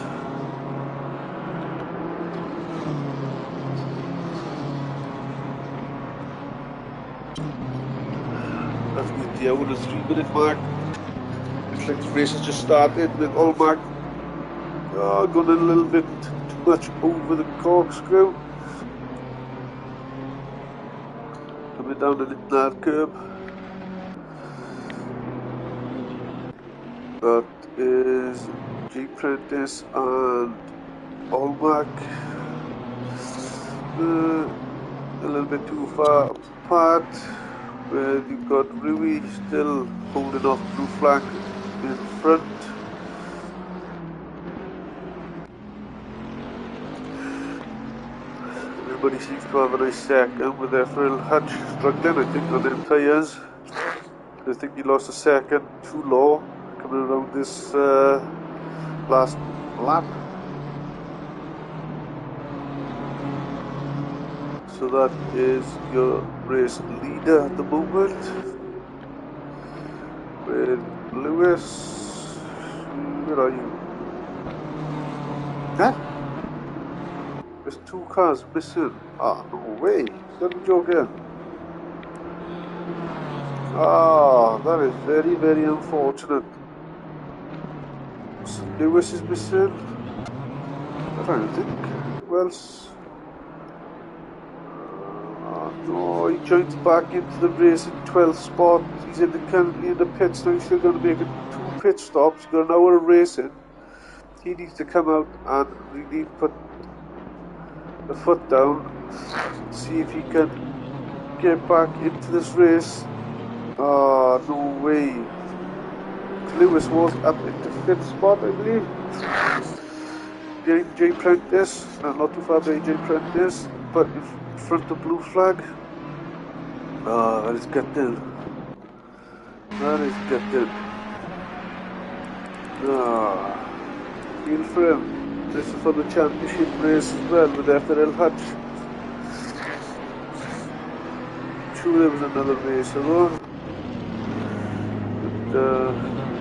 That's with the hour and 3 minute mark. Looks like the race has just started with Olmac going a little bit too much over the corkscrew. Coming down an that curb. That is G Prentice and Olmac. A little bit too far apart. Where you've got Rui still holding off Blue Flag in front. Everybody seems to have a nice second with FRL Hutch struggling, I think, on them tyres. I think he lost a second too low coming around this last lap. So that is your race leader at the moment, with Lewis. Where are you? Huh? There's 2 cars missing. Ah, no way. Is that a joke again? Ah, that is very, very unfortunate. So Lewis is missing. I don't think. Who else? No, he joins back into the race in 12th spot. He's currently in the pits now. He's still going to make 2 pit stops. He's got an hour of racing. He needs to come out and really put the foot down, see if he can get back into this race. Ah, no way. Lewis was up into 5th spot, I believe. behind J Prentice, not too far behind J Prentice, but in front of blue flag. That is gutted. That is gutted. Feel for him. This is for the championship race as well with FRL Hutch. Sure, there was another race though.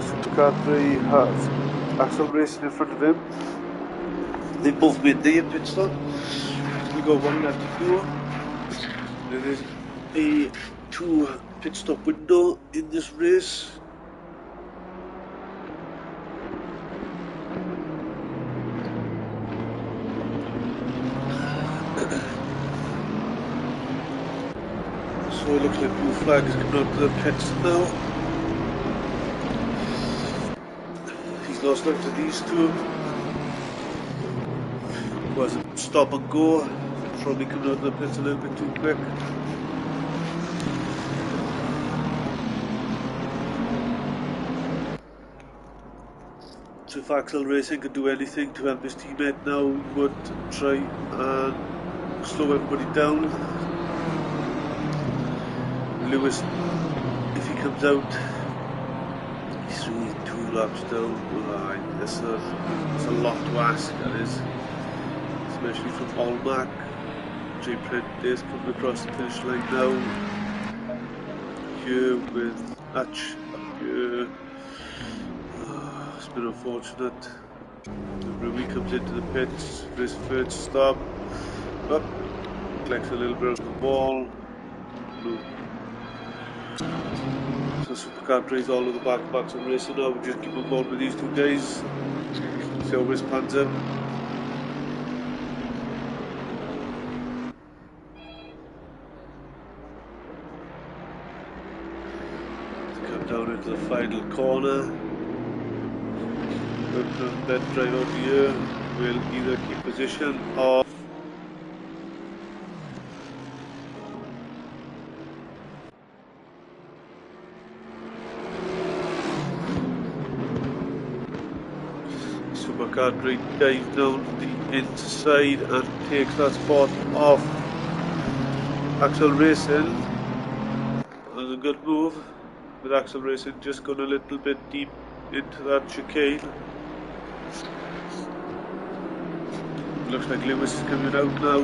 Supercar 3 has Axel racing in front of him. They both made their pit stop. We got one left to go. There is a 2 pit stop window in this race. So it looks like blue flag is coming out to the pits now. He's lost out to these two. Was it stop and go? Probably coming out to the pits a little bit too quick. So if Axel Racing could do anything to help his teammate now, he would try and slow everybody down. Lewis, if he comes out, he's really 2 laps down. That's a lot to ask, that is. Especially from Allmark. J Prentice coming across the finish line now. Here with Hutch. Here. It's been unfortunate. Rui comes into the pits for his third stop. Up, collects a little bit of the ball. Blue. So Supercar plays all of the back-to-backs and racing now. We just keep on board with these 2 guys. See how this pans out. Come down into the final corner. Then drive out here. Will either keep position or Supercar dives down the inside and takes that spot off Axel Racing. That's a good move with Axel Racing just going a little bit deep into that chicane. Looks like Lewis is coming out now.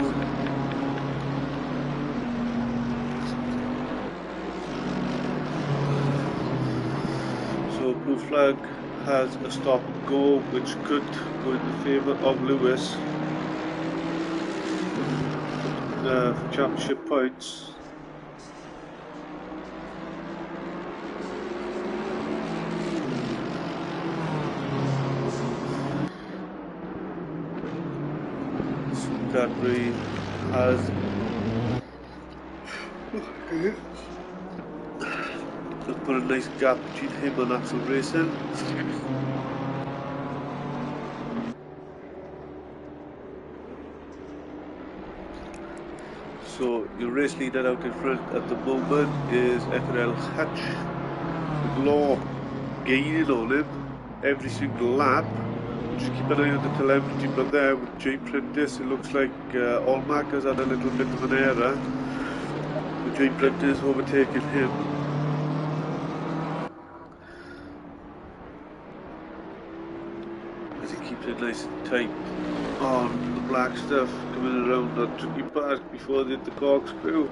So blue flag has a stop and go, which could go in the favour of Lewis for championship points. Cadbury has put a nice gap between him and Axel Racing. So your race leader out in front at the moment is FRL Hutch, with Law gaining on him every single lap. Just keep an eye on the telemetry, but there with J Prentice it looks like Allmark has had a little bit of an error, with J Prentice overtaking him. As he keeps it nice and tight on the black stuff coming around that tricky part before they hit the corkscrew.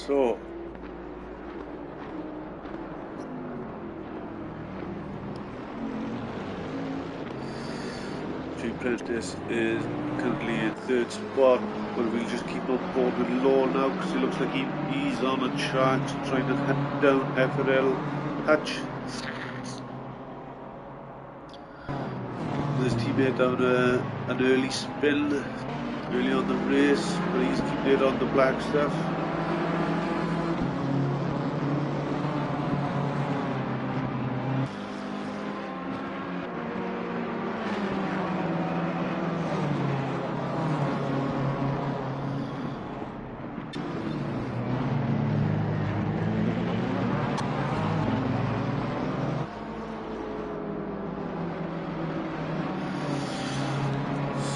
So J Prentice is currently in 3rd spot, but we'll just keep on board with Law now because it looks like he's on a chance trying to hunt down FRL Hutch. With his teammate down an early spin early on the race, but he's keeping it on the black stuff.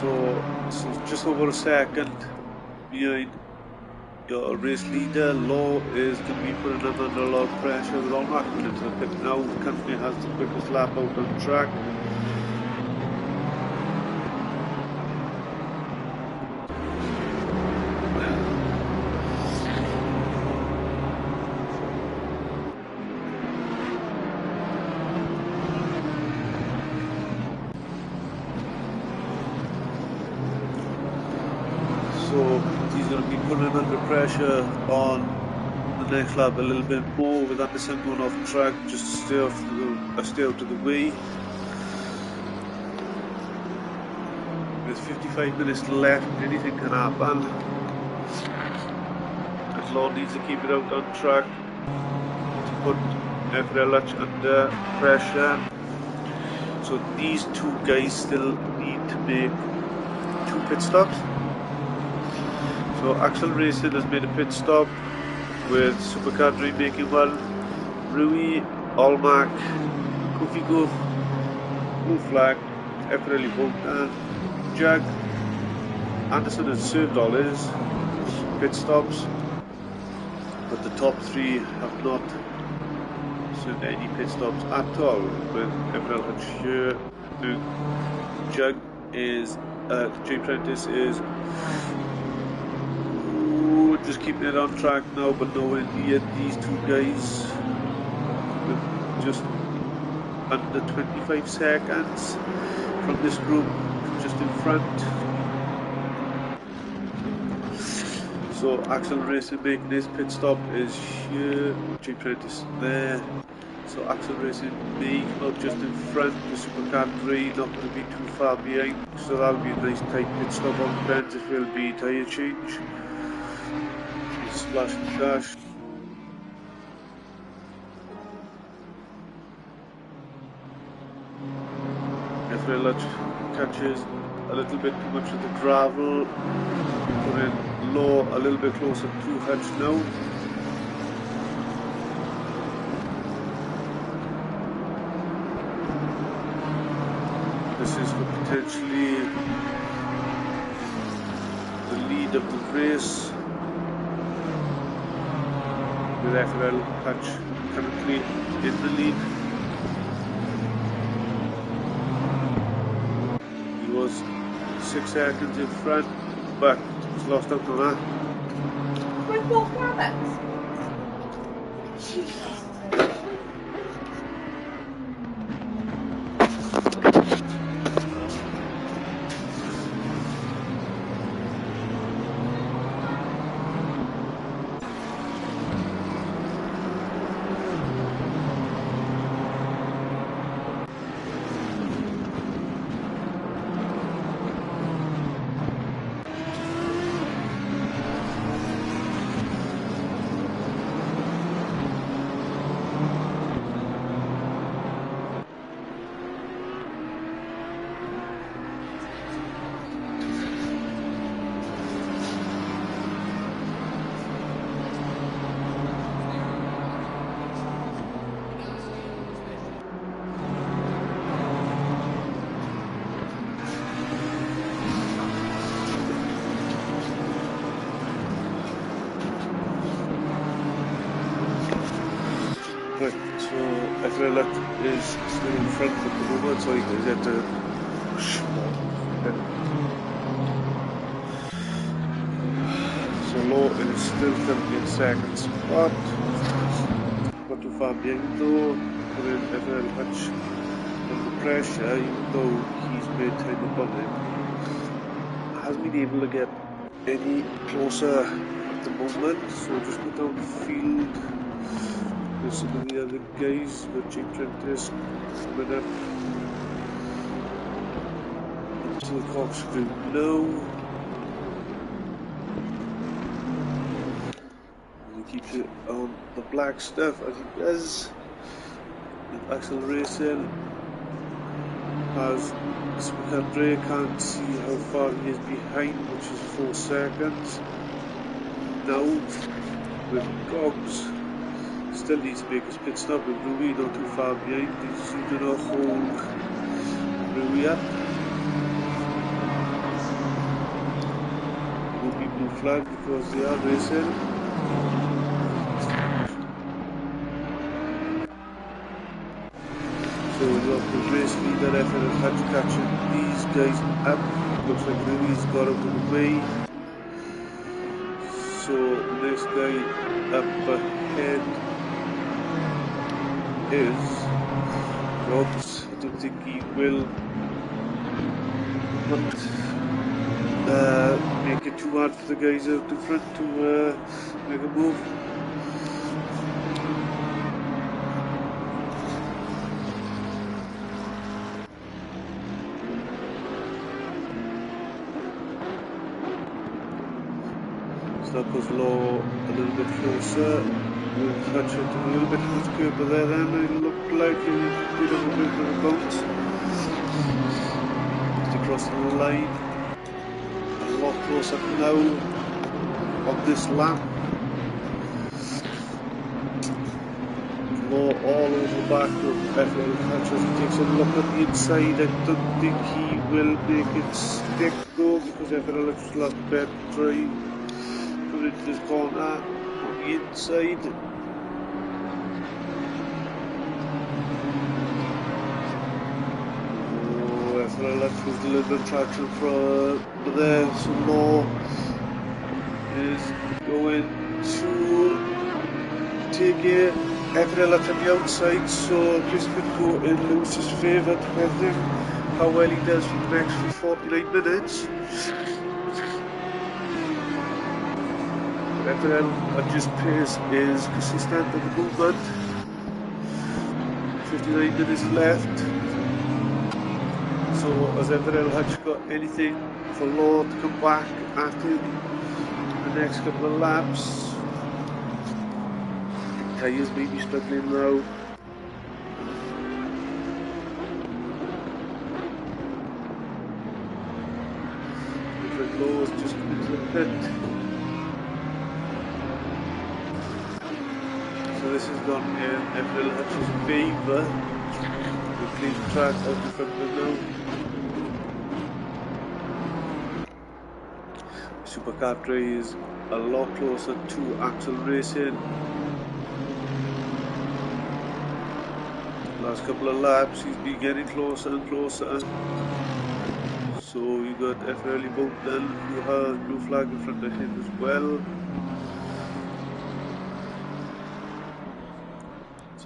So just over a second behind your race leader. Law is going to be putting them under a lot of pressure with Allmark coming into the pit now. The company has the quickest lap out on track. So he's going to be putting him under pressure on the next lap a little bit more, with Anderson going off track just to stay out of the way. With 55 minutes left, anything can happen. As Law needs to keep it out on track to put FRL ACC under pressure. So these two guys still need to make 2 pit stops. So Axel Racing has made a pit stop, with Supercar Dream making one. Rui, Allmark, Kofigo, Blue Flag, FRL Vodka, Jag, Anderson has served all his pit stops, but the top 3 have not served any pit stops at all, with FRL ACC here. The Jag is, Jay Prentice is just keeping it on track now, but nowhere near these 2 guys, with just under 25 seconds from this group just in front. So Axel Racing making his pit stop is here, Jay Prentice there. So Axel Racing may not just in front, the Supercar 3 not going to be too far behind, so that'll be a nice tight pit stop on Benz. It will be tyre change. Splash and dash. FRL ACC catches a little bit too much of the gravel, putting Law a little bit closer to Hutch now. This is for potentially the lead of the race, with FRL ACC currently in the lead. He was 6 seconds in front, but he's lost out on that. With both rabbits? Right, so FRL ACC is still in front at the moment, so he can get to push more. So Law is still currently in second spot. Not too far behind though, putting FRL ACC under pressure, even though he's made time up on him. Hasn't been able to get any closer at the moment, so just go down the field. There's some of the other guys, got Jay Prentice coming up into the corkscrew now. He keeps it on the black stuff as he does. With Axel Racing as Supercar Dre can't see how far he is behind, which is 4 seconds. Now with Gogs still needs to make his pit stop, with Rui not too far behind. He's going to hold Rui up. flag because they are racing. So we got the race leader FRL Hutch catching these guys up. Looks like Louis got out of the way. So the next guy up ahead is Robbs. I don't think he will make it too hard for the guys out in front to make a move. So that goes low a little bit closer. We'll touch it a little bit much curve there then. It looked like it did have a bit of a bounce. Just across the line. A lot closer now on this lap. Low all over the back of FRL Hutch as he takes a look at the inside. I don't think he will make it stick though because FRL Hutch will have a better drive. Into this corner on the inside. Oh, FRL Hutch was delivering traction from there, so Law is going to take it. FRL Hutch on the outside, so this could go in Lewis's favour depending how well he does for the next 49 minutes. FRL Hutch's pace is consistent at the moment. 59 minutes left. So has FRL Hutch got anything for Law to come back after the next couple of laps? Tyres may be struggling now. Law has just come into the pit. So this has gone in FRL Hutch's favour. We'll clean the track out in front of them now. Supercar is a lot closer to Axel Racing. Last couple of laps he's been getting closer and closer. So you got FRL Bolton who has blue flag in front of him as well.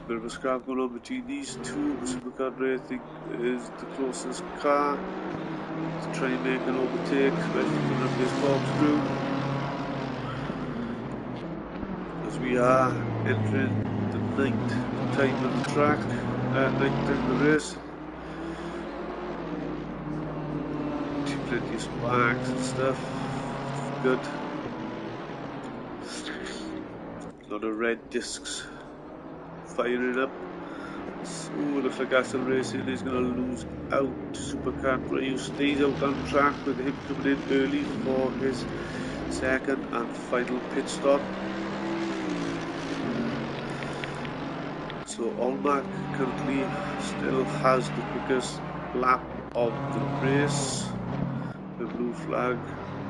Bit of a scrap going on between these two. Supercar I think is the closest car to try and make an overtake, especially coming up this corkscrew. As we are entering the ninth time of the track, ninth time of the race. Plenty of sparks and stuff. Good. A lot of red discs firing up. So looks like Assetto Racing is going to lose out to Supercar who stays out on track with him coming in early for his second and final pit stop. So Allmark currently still has the quickest lap of the race. The blue flag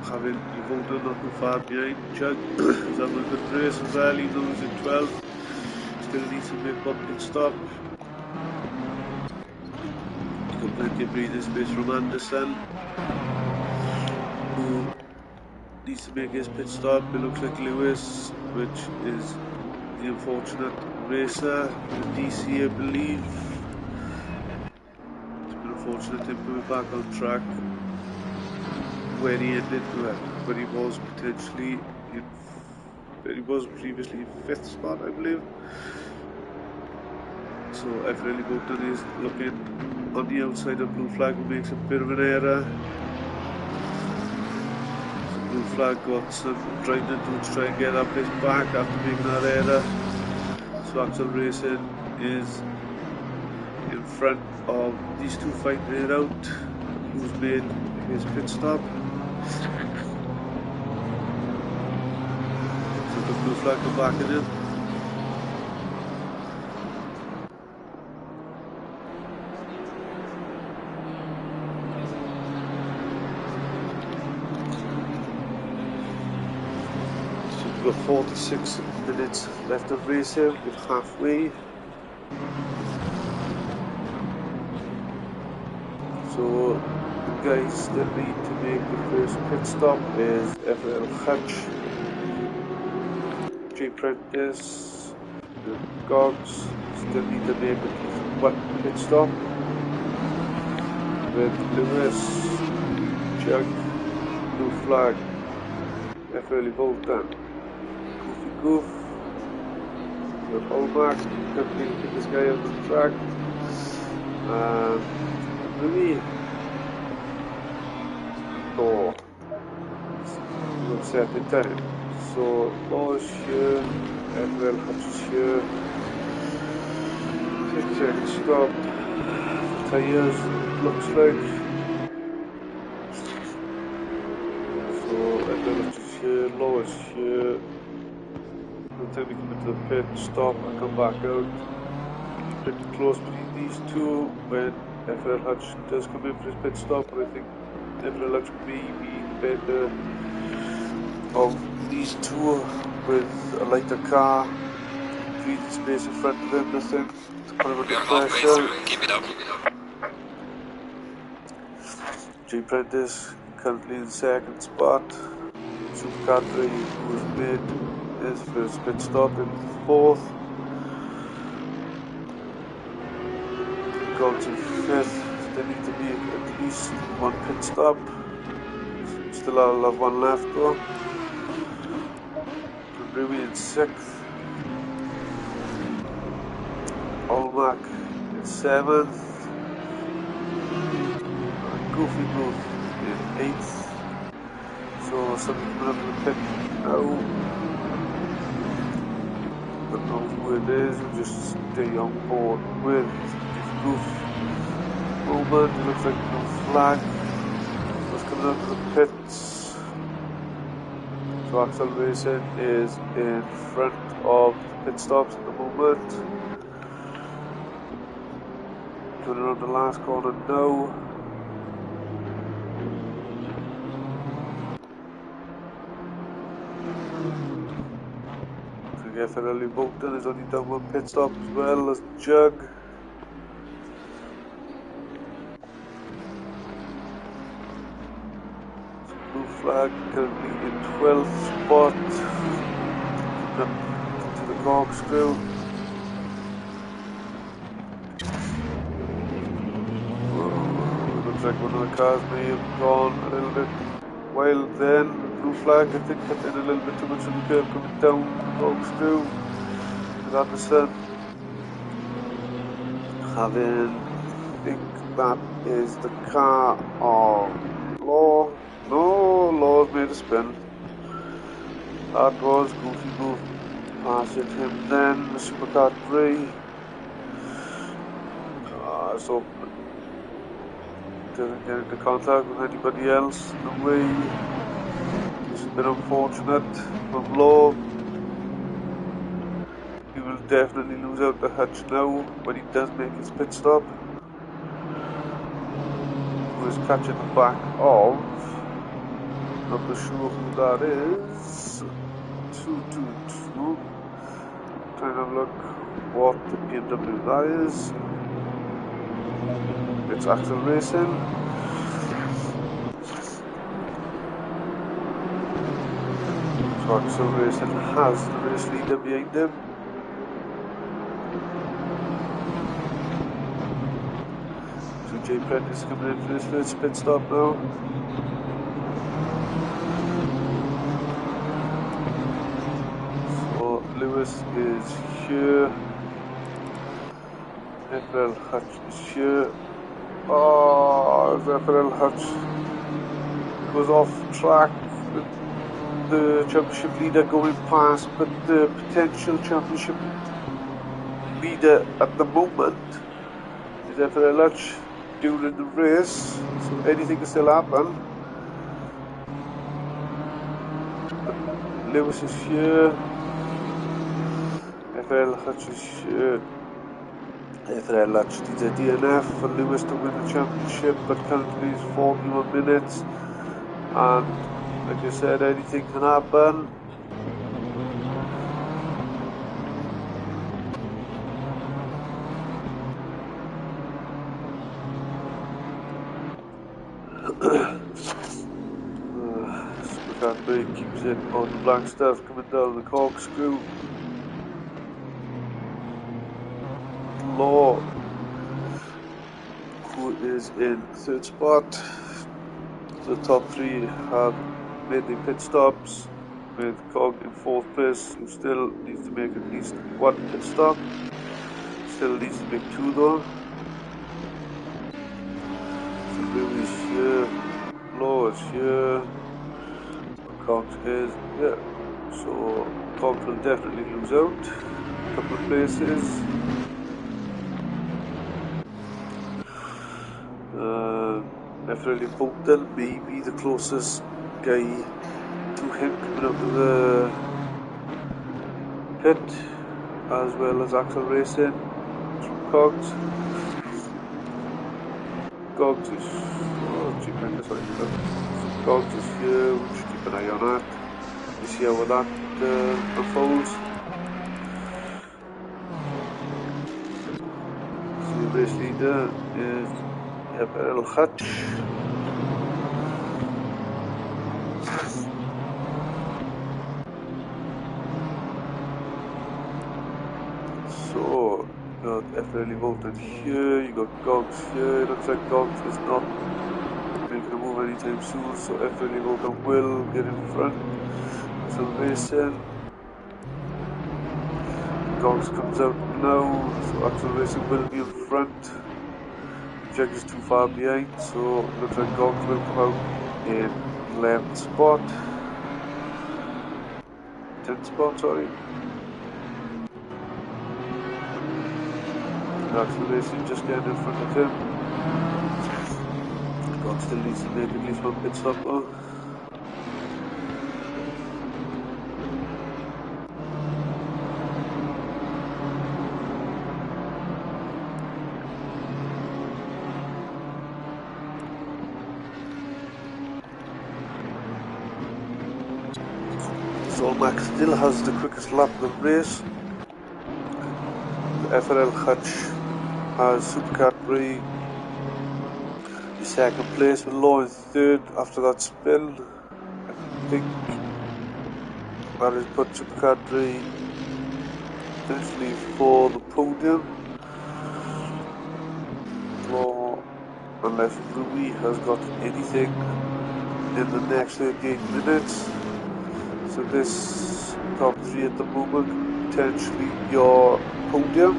having Vodka not too far behind. Chug is having a good race as well, even though he's in 12. Still needs to make one pit stop. Got plenty of breathing space from Anderson, who needs to make his pit stop. It looks like Lewis, which is the unfortunate racer in the DC, I believe. It's been unfortunate him coming back on track where he ended, where he was potentially in. He was previously 5th spot, I believe. So FRL Bolton is looking on the outside of blue flag, who makes a bit of an error. So blue flag got some driving to do to try and get up his back after making that error. So Axel Racing is in front of these two fighting it out. Who's made his pit stop? The blue flag come back in him. got 46 minutes left of racing, we're halfway. So the guys that need to make the first pit stop is FRL Hutch, J Prentice, the Gogs still need to make at least one pit stop, with Lewis, Jug, Blue Flag, FRL Vodka, Goofy Goof, the Hallmark, couldn't pick this guy out of the track, and Louis. So, we'll set the time. So, Law is here, FRL Hutch is here. Check stop. Tires, looks like. So, FRL Hutch is here, Law is here. By the time we come into the pit, stop and come back out. Pretty close between these two when FRL Hutch does come in for his pit stop, but I think FRL Hutch may be the better of these two with a lighter car, breathing space in front of him, nothing to put him under pressure. Keep it up. J Prentice currently in second spot. Supercar 3, who's made his first pit stop, in fourth. Goals in fifth. They need to be at least one pit stop. Still have one left though. Ruby in sixth. Allmark in seventh. Goofy Goof in eighth. So something coming up in the pit now. Don't know who it is, we'll just stay on board with Goof. Moment, it looks like no flag. What's coming out of the pits? So Axel Racing is in front of the pit stops at the moment. Going around the last corner now. I guess FRL Bolton is only done one pit stop as well as Jug. Blue Flag currently in 12th spot. Up to the corkscrew. Looks like one of the cars may have gone a little bit wild then. Blue Flag, I think, cut in a little bit too much on the curve coming down the corkscrew. With Anderson having, I think that is the car of Law. No, Law's made a spin. That was Goofy Goof passing him then. The Supercar 3. So doesn't get into contact with anybody else in the way. It's a bit unfortunate for Law. He will definitely lose out the Hutch now when he does make his pit stop. Who is catching the back of, not too sure who that is. 222. Trying to look what the BMW that is. It's Axel Racing. So Axel Racing has the race leader behind him. So J Prentice coming in for his first pit stop now. So Lewis is here. FRL Hutch is here. Oh, FRL Hutch goes off track with the championship leader going past, but the potential championship leader at the moment is FRL Hutch during the race, so anything can still happen. But Lewis is here. FRL Hutch is here. FRL Hutch needs a DNF for Lewis to win the championship, but currently it's 41 minutes, and like I said, anything can happen. Supercar brake keeps it on the black stuff coming down the corkscrew. Law, who is in third spot. The top three have made their pit stops, with Cog in fourth place, who still needs to make at least one pit stop. Still needs to make two though. So Louis here, Law is here, Cogs is here. So Cogs will definitely lose out a couple of places. FRL Bolton may be the closest guy to him coming out of the pit, as well as Axel Racing from Cogs. Cogs is Cogs is here, we should keep an eye on that. You see how that unfolds. So the race leader is FRL Hutch. So you got FRL Volted here, you got Gogs here. It looks like Gogs is not making a move anytime soon, so FRL Volted will get in front. So Racing. Gogs comes out now, so Axel Racing will be in front. Jag is too far behind, so it looks like Gogs will come out in 11th spot. 10th spot, sorry. Axel Racing just getting in front of him. Gogs still needs to make at least one pit stop though. So Max still has the quickest lap of the race. The FRL Hutch has Supercar Bree in second place with Law in third after that spin. I think that has put Supercar Bree potentially for the podium. Law, unless Rui has got anything in the next 38 minutes. So this top three at the moment, potentially your podium,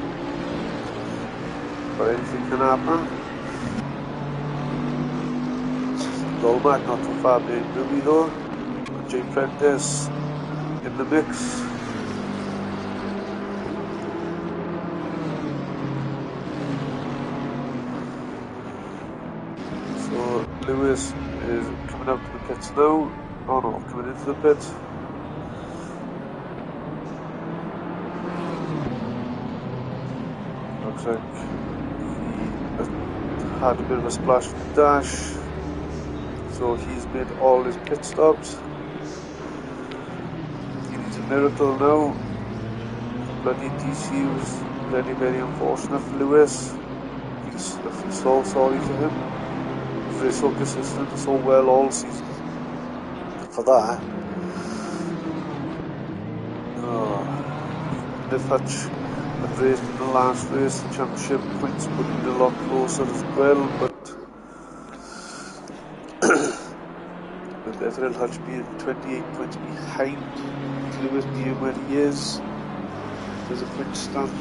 but anything can happen. Lolmac not too far behind Rui though. Jay Prentice in the mix. So Lewis is coming out to the pits now. Oh no, coming into the pits. Looks like he had a bit of a splash with the dash, so he's made all his pit stops. He needs a miracle now. Bloody DC was very unfortunate for Lewis. I feel so sorry for him. He's been so consistent, so well all season. For that, the Hutch had raced in the last race, the championship points would be a lot closer as well, but with FRL Hutch being 28 points behind, Lewis being where he is, there's a quick stand,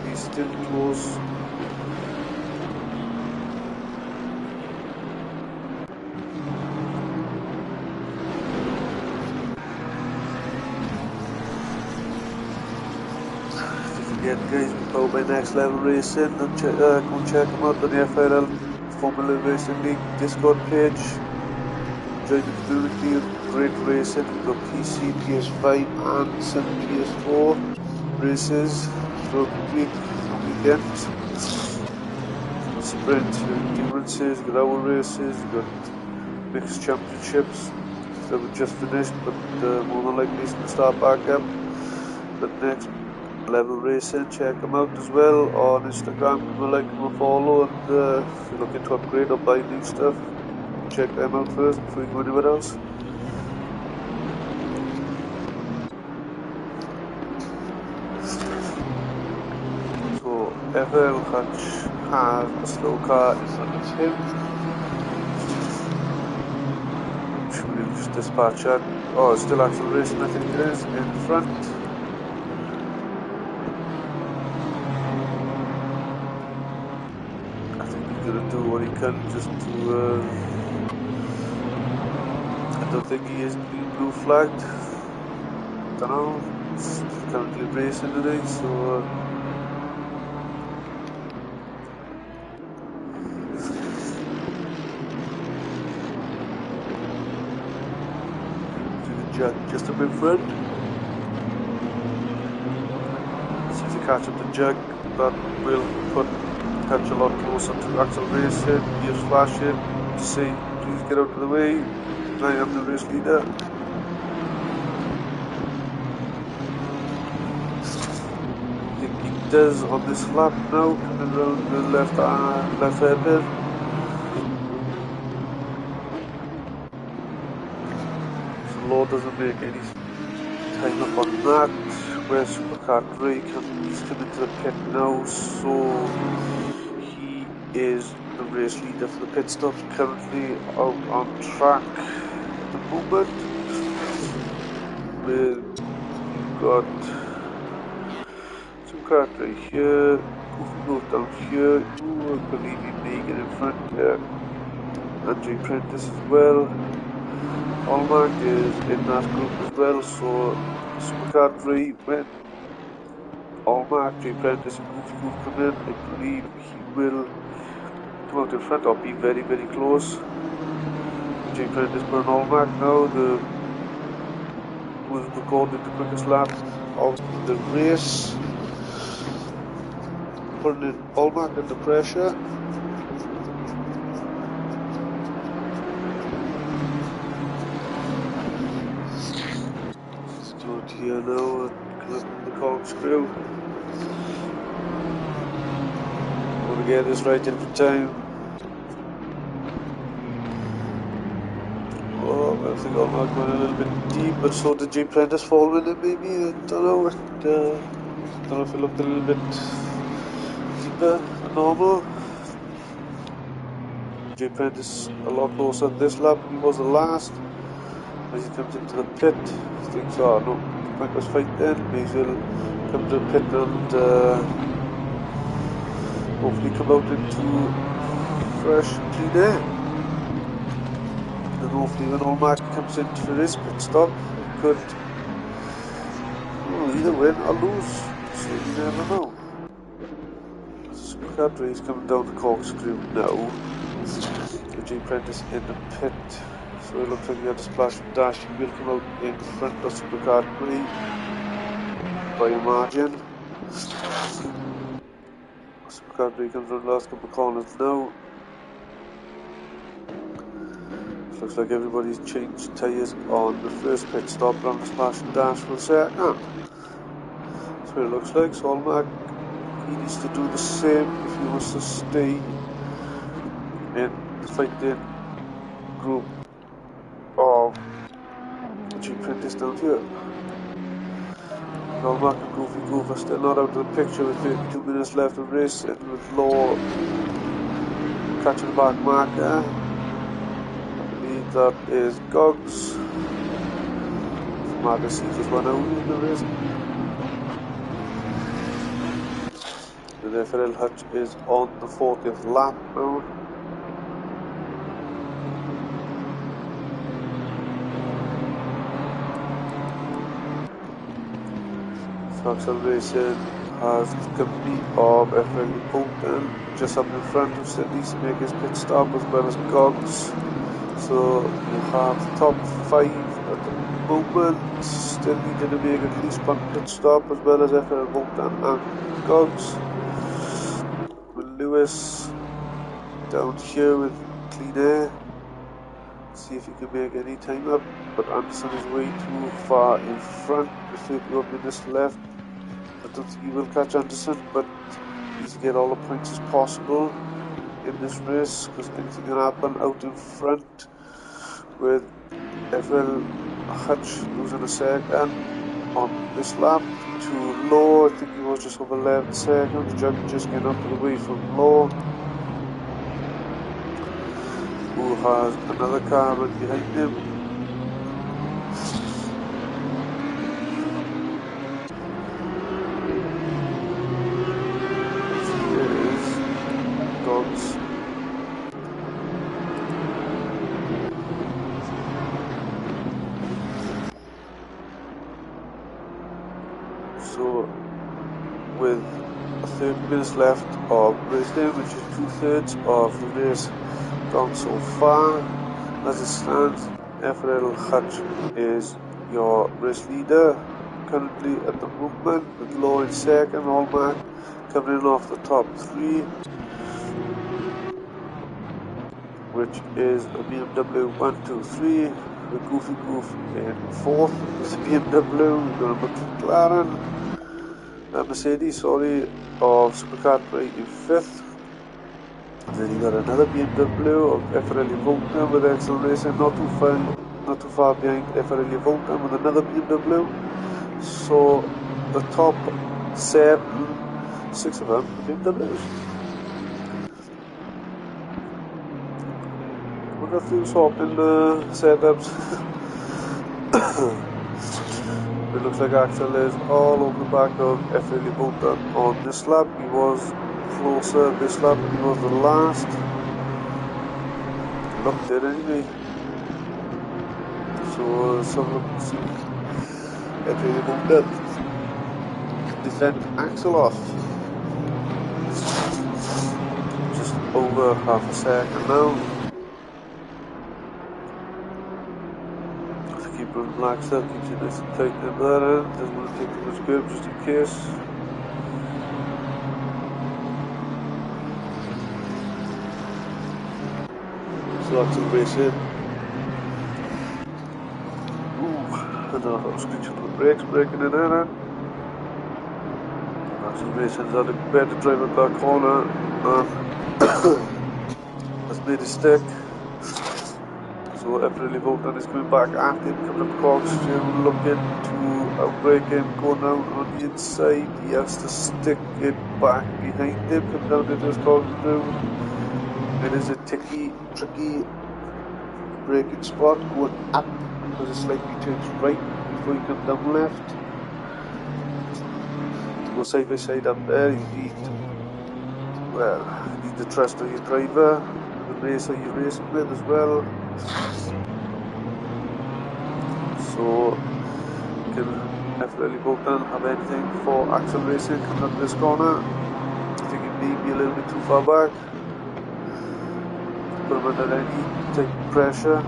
he's still close. Again guys, we're powered by Next Level Racing, and go and check them out on the FRL Formula Racing League Discord page. Join the community of great racing. We've got PC, PS5 and some PS4 races throughout the week and weekends. Sprint endurances, we've got hour races, we've got mixed championships that were just finished, but more than likely to start back up. But Next Level Racing, check them out as well on Instagram. Give them a like, give them a follow, and if you're looking to upgrade or buy new stuff, check them out first before you go anywhere else. So FRL Hutch has a slow car in front of him. Should we just dispatch that? Oh, it's still Axel Racing, I think it is, in front. I think he's gonna do what he can just to. I don't think he is being blue flagged. Don't know. He's currently racing today, so. Just a bit front. See if you catch up the jug, that will catch a lot closer to Axel Racing. Here's flashing to say, please get out of the way. I am the race leader. I think he does on this lap now, coming around the left hairpin. Law doesn't make any time up on that. Where Supercar 3 he's coming to the pit now, so he is the race leader for the pit stops, currently out on track at the moment. We've got Supercar 3 here, Goofy goes down here. Ooh, I believe he may get in front there. Andre Prentice as well. Hallmark is in that group as well, so Supercar 3 when Hallmark, J Prentice and Goofy Goof come in, I believe he will come out in front or be very, very close. J Prentice burn Hallmark now, was recorded the quickest lap of the race, putting Hallmark under pressure. Here now and connecting the corkscrew. Want to get this right in for time. Oh, I think Hallmark went a little bit deep, but so did J Prentice fall in it maybe. I don't know. Don't know if it looked a little bit deeper than normal. J Prentice a lot closer this lap. He was the last. As he comes into the pit, he thinks, oh no, might was fight then, may as well come to the pit and hopefully come out into fresh, clean air. And hopefully when Hallmark comes in for his pit stop, he could either win or lose, so you never know. Supercar 3 is coming down the corkscrew now. J Prentice in the pit. So it looks like he had a splash and dash. He will come out in front of Supercar 3 by a margin. Supercar 3 comes around the last couple of corners now. Looks like everybody's changed tyres on the first pit stop around the splash and dash for the second. That's what it looks like. So Hallmark, he needs to do the same if he wants to stay in the fighting group. Oh, J Prentice down here. Hallmark and Goofy Goof are still not out of the picture with 52 minutes left of race, and with Law catching the back marker. I believe that is Gogs. Marker C just went out in the race. The FRL Hutch is on the 40th lap now. Axel Racing has the company of FRL Bolton just up in front of Sydney to make his pit stop, as well as Gogs. So you have the top 5 at the moment, still needing to make at least one pit stop, as well as FRL Bolton and Gogs. With Lewis down here with clean air, see if he can make any time up, but Anderson is way too far in front with 31 minutes left. I don't think he will catch Anderson, but he needs to get all the points as possible in this race because anything can happen out in front with FRL Hutch losing a second on this lap to Law. I think he was just over 11 seconds. Juggy just getting out of the way from Law, who has another car right behind him. So with 30 minutes left of race day, which is 2/3 of the race gone so far, as it stands, FRL Hutch is your race leader currently at the moment, with Law in second, Allmark coming in off the top three, which is a BMW 123, with Goofy Goof in fourth with the BMW. We've got a McLaren, Mercedes, of Supercar in fifth. Then you got another BMW of FRL Vodka with Excel Racing, not too far behind FRL Vodka with another BMW. So the top 6 of them are BMWs. We've got a few swapping setups. It looks like Axel is all over the back of FRL Vodka on this lap. He was closer this lap, he was the last. Looked it anyway. So let's have a look and see. FRL Vodka defend Axel off. Just over half a second now. Keep running black stuff, keeps it nice and tight in that end. Doesn't want to take too much grip just in case. So that's a race in. Ooh, I don't know if I was screeching on the brakes, braking in there. That's a race in. Had a better drive at that corner and has made a stick. So FRL Vodka is coming back at him, coming up corkscrew, looking to outbrake him, going down on the inside. He has to stick it back behind him, come down into his corkscrew. It is a tricky braking spot, going up because it slightly turns right before you come down left. To go side by side up there, you need the trust of your driver, the racer you're racing with as well. So, can FRL Vodka have anything for Axel Racing coming up this corner? I think it may be a little bit too far back. Put him under any type of pressure.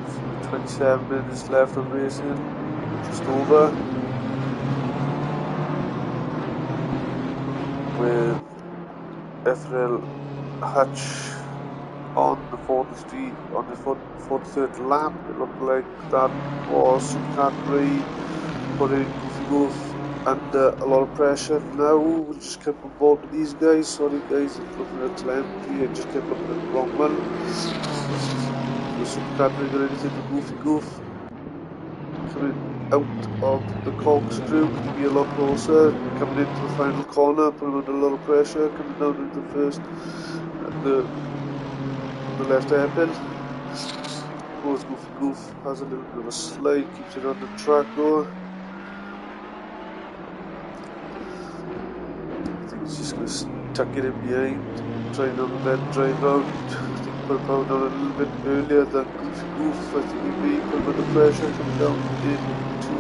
So 27 minutes left of racing, just over. With FRL Hutch on the 43rd lap. It looked like that was Supercar 3 putting Goofy Goof under a lot of pressure. Now we just kept on board with these guys. Sorry guys, looking at telemetry, I just kept looking at the wrong one. The Supercar 3 got anything to Goofy Goof. Coming out of the corkscrew, could be a lot closer. Coming into the final corner, putting under a lot of pressure. Coming down into the first, the left hairpin. Goes Goofy Goof, has a little bit of a slide, keeps it on the track though. I think he's just going to tuck it in behind, trying on the bend drive out. I think put it down a little bit earlier than Goofy Goof. I think he may put him under pressure coming down into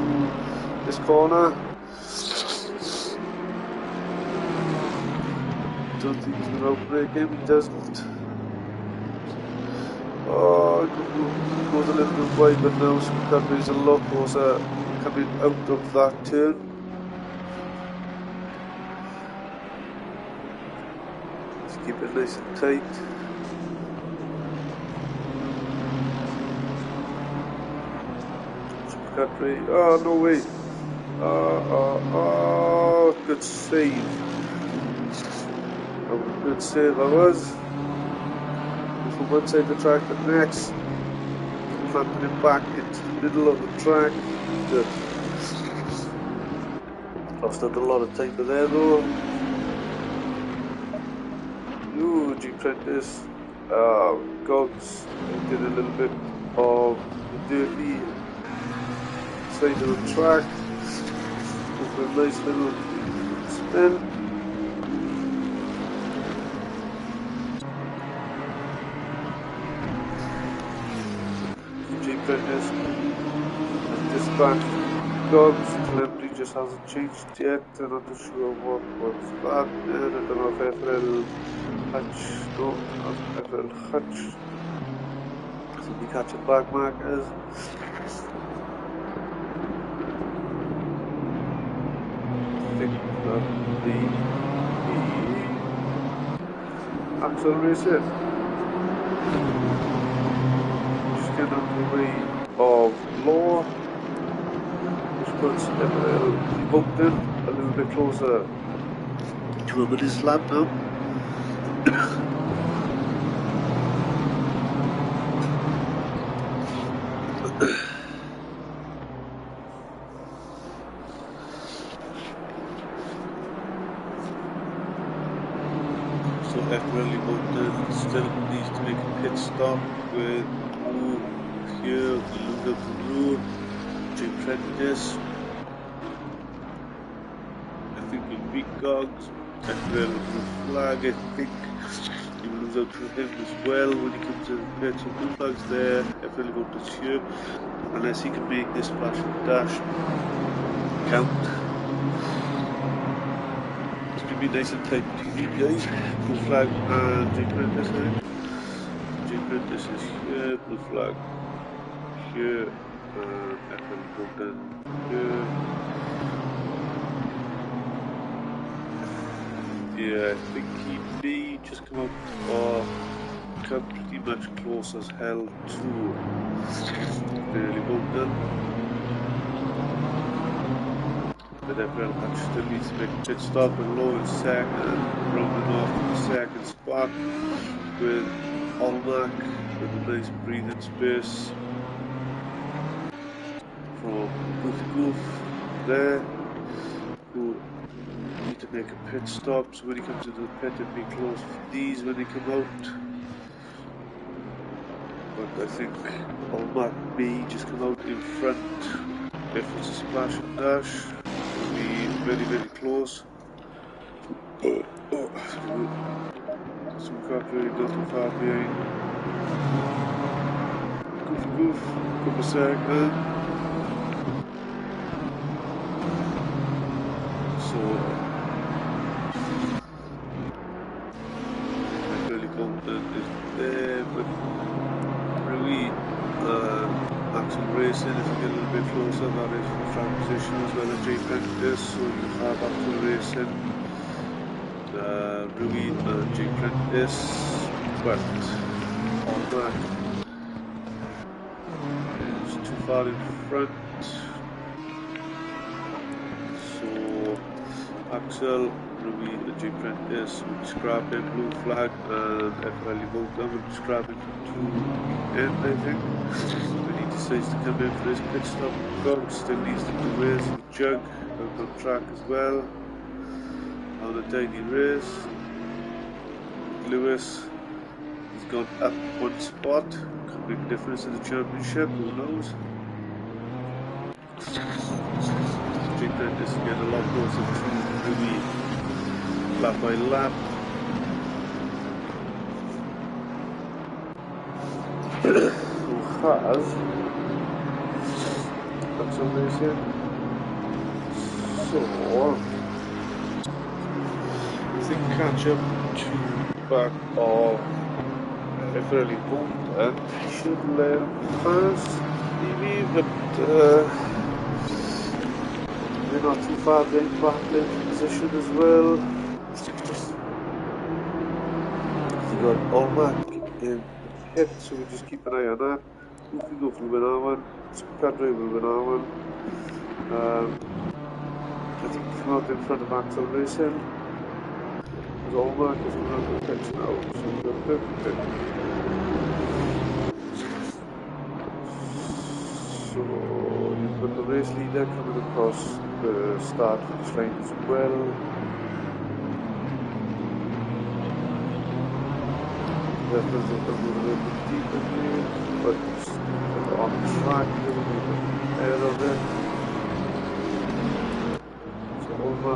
this corner. Don't think he's going to outbrake him, he doesn't. Oh, it goes a little bit wide, but now Supercar is a lot closer coming out of that turn. Let's keep it nice and tight. Supercar, oh no way. Oh, good save. how good save I was. From one side of the track to the next, planted it back into the middle of the track. Lost out a lot of time there though. Ooh, G-Prentice. Gogs did a little bit of the dirty side of the track. Over a nice little spin. G-Prentice has dispatched Gogs. Celebrity just hasn't changed yet. I'm not too sure what was that. And I don't know if FRL Hutch, no, not FRL Hutch. Somebody catching back markers. I think that the Axel Racing just get out of the way of Law, which puts FRL Vodka a little bit closer to him at his lap now. So FRL Vodka still needs to make a pit stop with here, Laguna Road, G-Prentice. I think he'll beat Gogs. FRL blue flag, I think he will lose out to him as well when he comes to the pit. So blue flags there, FRL Vodka's here, unless he can make this splash and dash count. It's going to be nice and tight between you guys. Blue flag and G-Prentice now. G-Prentice is here, blue flag here, and FRL Vodka here. Yeah, I think he may just come out or come pretty much close as hell to FRL Vodka. But FRL Hutch still needs to make a pit stop and low in second, rounding off the second spot with Allmark with a nice breathing space from Goofy Goof there, who need to make a pit stop, so when he comes into the pit it'll be close for these when they come out. But I think Allmark may just come out in front if it's a splash and dash. It'll be very, very close. So we can't really go too far behind. Goofy Goof, couple second. So FRL Vodka is there, but really Axel Racing, if you get a little bit closer, that is for track position as well as G-Prentice. So you have Axel Racing, Rui and G-Prentice, but on that is too far in front. So Axel, Rui and G-Prentice will be scrapping blue flag, and FRL Vodka will be scrapping to the end, I think. When he decides to come in for this pit stop, Gog still needs to do race with Jug out on track as well on a tiny race. Lewis has gone up one spot, could make a difference in the championship, who knows. G-Prentice is getting a lot closer to Rui lap by lap. Who has Axel Racing. So I think catch up to back of FRL Vodka should let him pass maybe, but they're not too far behind back in position as well. He got Allmark in hit, so we just keep an eye on that. Goofy Goof will win our one, Cadre will win our one. I think he came out in front of Axel Racing. As Roma is one of the pits now, so we've got a perfect pit. So you've got the race leader coming across the start finish line as well. Definitely a little bit deeper here, but on the track a little bit ahead of it. So Roma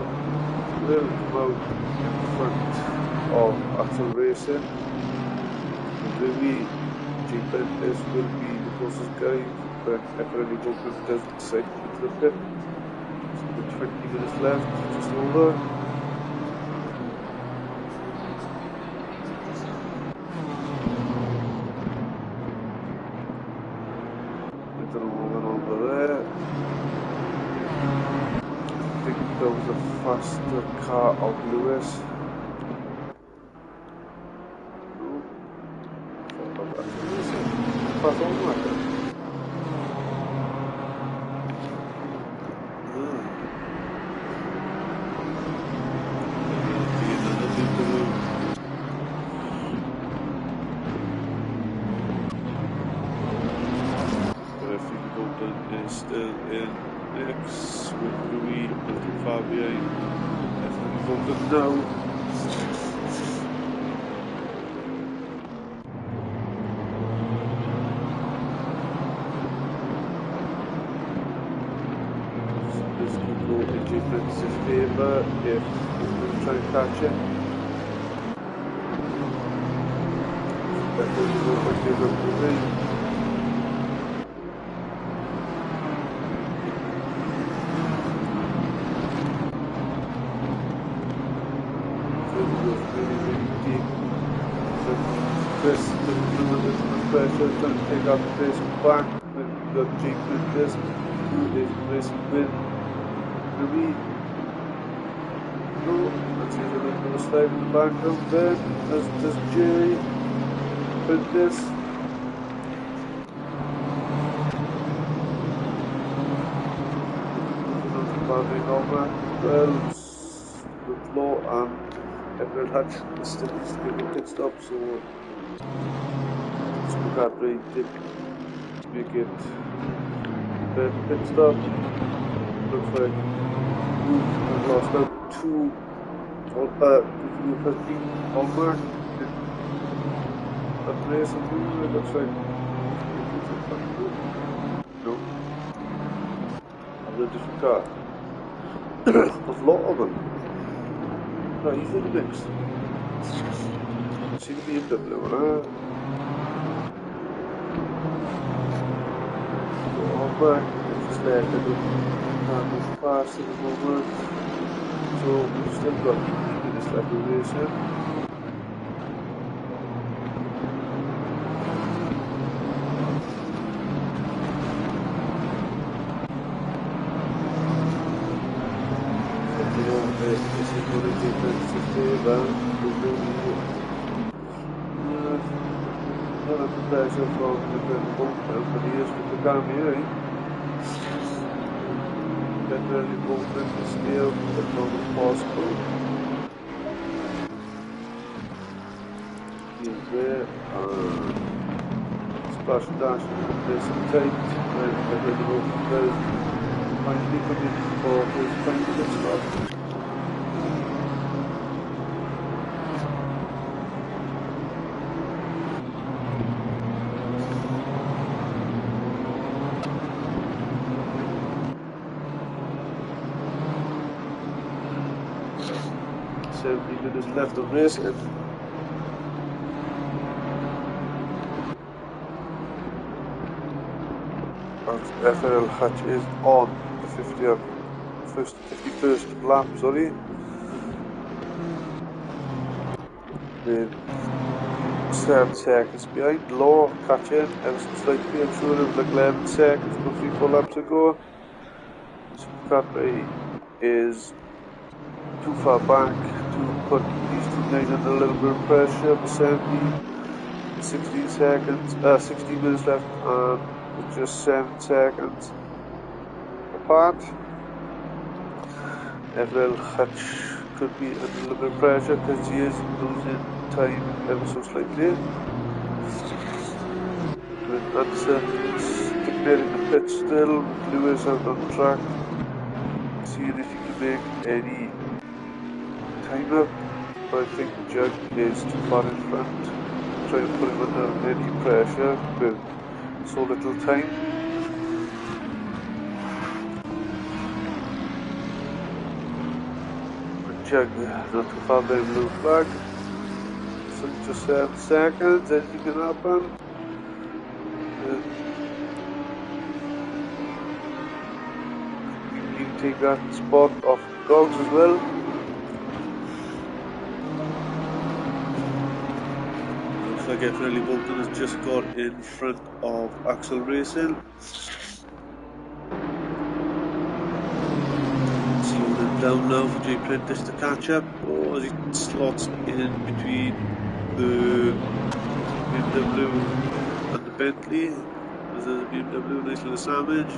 will come out in front of Axel Racing. Really, G-Bendis will be the closest guy, but FRL ACC doesn't decide to get to the pit. So with 20 minutes left, just over. With the rolling over there. I think that was a faster car of Lewis. Fast on like is still in X with Louis not too far behind. Definitely voted now. This could go in G-Bendis' favour if we try and catch it. Definitely go for favour. Chris pressure trying to take out the pace back when we got G-Bendis who is racing with Louis. No, let's see a little bit of a slide in the background there. There's G-Bendis. Well, with Law and FRL Hutch still needs to get a pit stop, so Tueaday did make it the pit stop. Looks like Group has lost out two, Group has been on mark in that race, and it looks like no, a different car. There's a lot of them. No, he's in the mix. See the BMW, huh? Go on back, just there, can't move fast at the moment. So we've still got 8 minutes left of the race here. This is going to take us to stay around. None of the pressure from the companies with the camera. Definitely movement is still as long as possible. He's there. Splash dash is tight. And everybody finally coming for his final pit stop. Minutes left of racing. And FRL Hutch is on the 51st lap, sorry. With 7 seconds behind. Law catching ever so slightly. I'm sure it was like 11 seconds, but 3-4 laps ago. Tueaday is too far back to put these two guys under a little bit of pressure. The 16 minutes left, and with just 7 seconds apart. FRL Hutch could be under a little bit of pressure because he is losing time ever so slightly. With Ansett sticking there in the pit still, with Lewis out on track, seeing if he can make any time up. But I think Jug is too far in front to try and put him under any pressure with so little time. Jug not too far behind blue flag. So just 7 seconds, anything can happen. You take that spot off Gogs as well. Looks like FRL Bolton has just got in front of Axel Racing. Down now for J Prentice to catch up, or as he slots in between the BMW and the Bentley. As there's a BMW, nice little sandwich.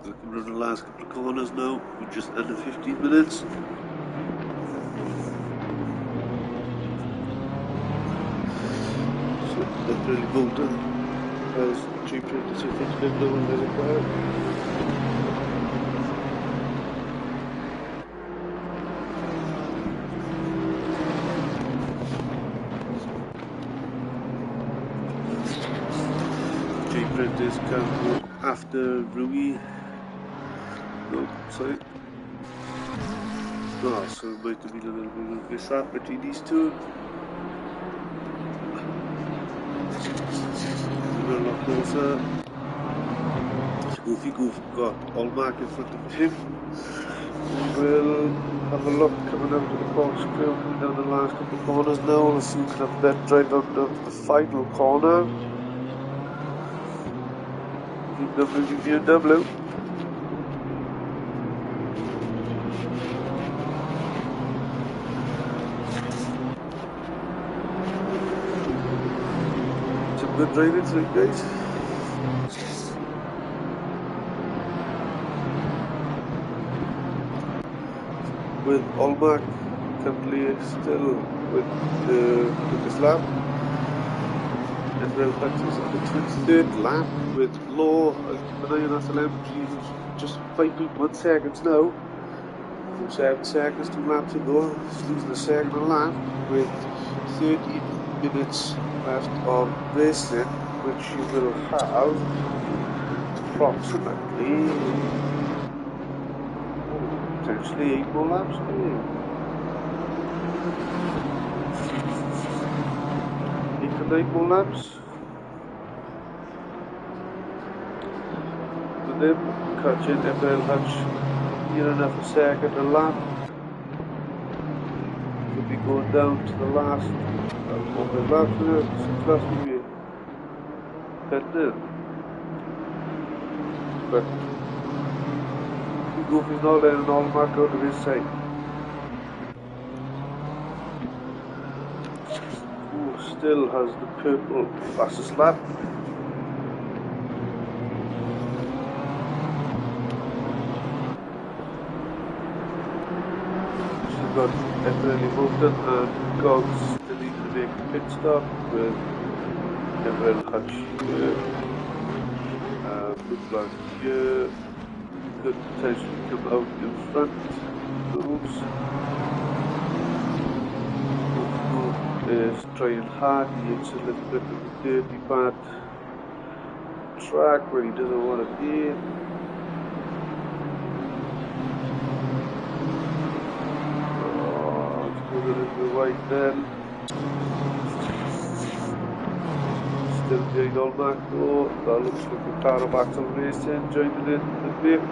Looking around the last couple of corners now, we're just under 15 minutes. That's really well done. As J Prentice hits window and let it go. J Prentice can go after Rui. No, sorry. Oh, so it might have been a little bit of a mishap between these two. A lot closer. Goofy Goof got Allmark in front of him. We'll have a look coming out of the corkscrew, coming down the last couple of corners now. We'll see who can have that drive out of the final corner. BMW. Good driving tonight, guys. With Allmark currently still with this lap. And Rail Patches on the 23rd lap with Law. I'll keep an eye on that telemetry. Just 5.1 seconds now. 7 seconds, 2 laps to go. He's losing a second a lap with 13 minutes left of racing, which you will have approximately potentially 8 more laps. 8 to 9 more laps. With them catching FRL Hutch near enough a second a lap. Could be going down to the last. Last maybe pending, but Goofy's not letting Allmark out of his sight. Who still has the purple fastest lap. She's got FRL Bolton and Gogs still need to make a pit stop with FRL Hutch here. Blue flag here. Could potentially come out in front. Moves. Is trying hard. He hits a little bit of the dirty bad track where he doesn't want to be. A little bit wide then. Still behind Allmark though. That looks like the car of Axel Racing joining in the mix.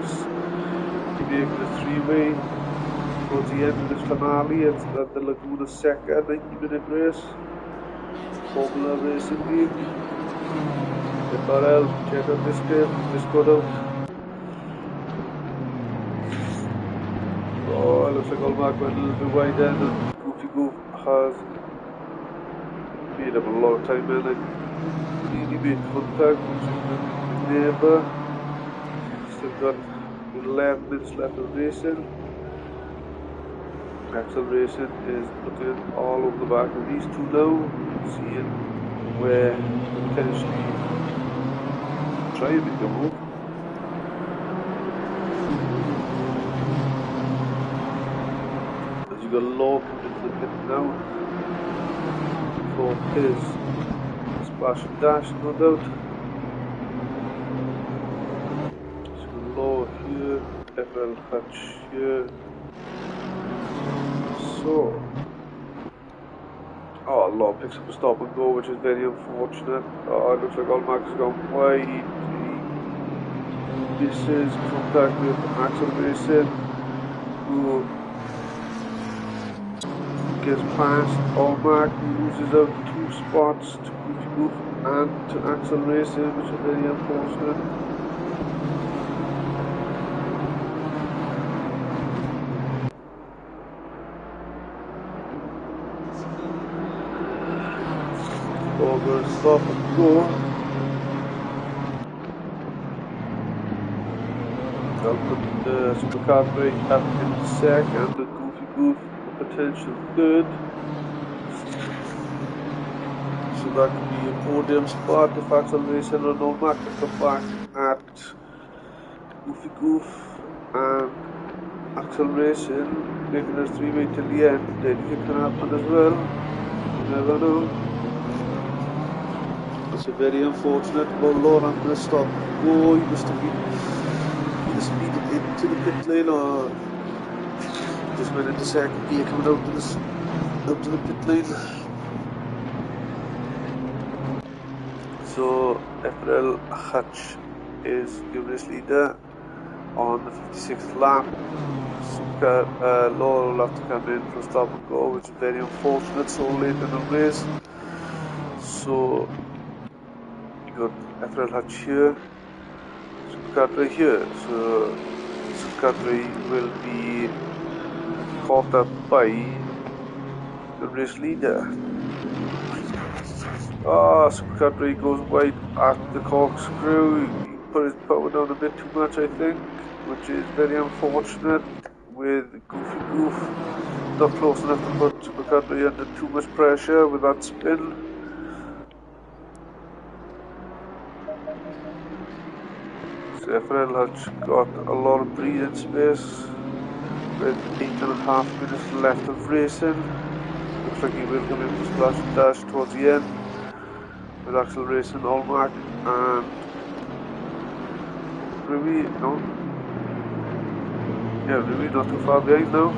Making a three-way towards the end of this finale. It's at the Laguna Seca 90-minute race. Formula Racing League. FRL, check out this game, this got out. Oh, it looks like Allmark went a little bit wide end and Goofy Goof has made up a lot of time in it. really make contact between the neighbour. Still got 11 minutes left of racing. Axel Racing is looking all over the back of these two now, seeing where potentially try and make a move. As you got Law coming into the pit now for his splash and dash, no doubt. So Law here, FRL Hutch here. So, Law picks up a stop and go, which is very unfortunate. It looks like Allmark has gone wide. This is contact with Axel Racing, who gets past Allmark, who loses out 2 spots to Goofy Goof and to Axel Racing, which is very unfortunate. Over stop and go. I'll put the Supercar brake up in second, the Goofy Goof a potential third. So that could be a podium spot if Axel Racing or Allmark can come back at Goofy Goof and Axel Racing, making us 3-way till the end. Anything can happen as well. You never know. It's very unfortunate. Well, Lord, I'm going to stop. Go, you must have been either speeding into the pit lane or just went into second gear coming out to the pit lane. So FRL Hutch is your race leader on the 56th lap. Law will have to come in for stop and go, which is very unfortunate so late in the race. So got FRL Hutch here, Supercar right here, so Supercar will be caught up by the race leader. Supercar goes wide at the corkscrew. He put his power down a bit too much, I think, which is very unfortunate with Goofy Goof not close enough to put Supercar under too much pressure with that spin. FRL Hutch got a lot of breathing space with 8.5 minutes left of racing. Looks like he will come in for splash and dash towards the end with Axel Racing, Allmark and Rui, no? Yeah, Rui not too far behind now.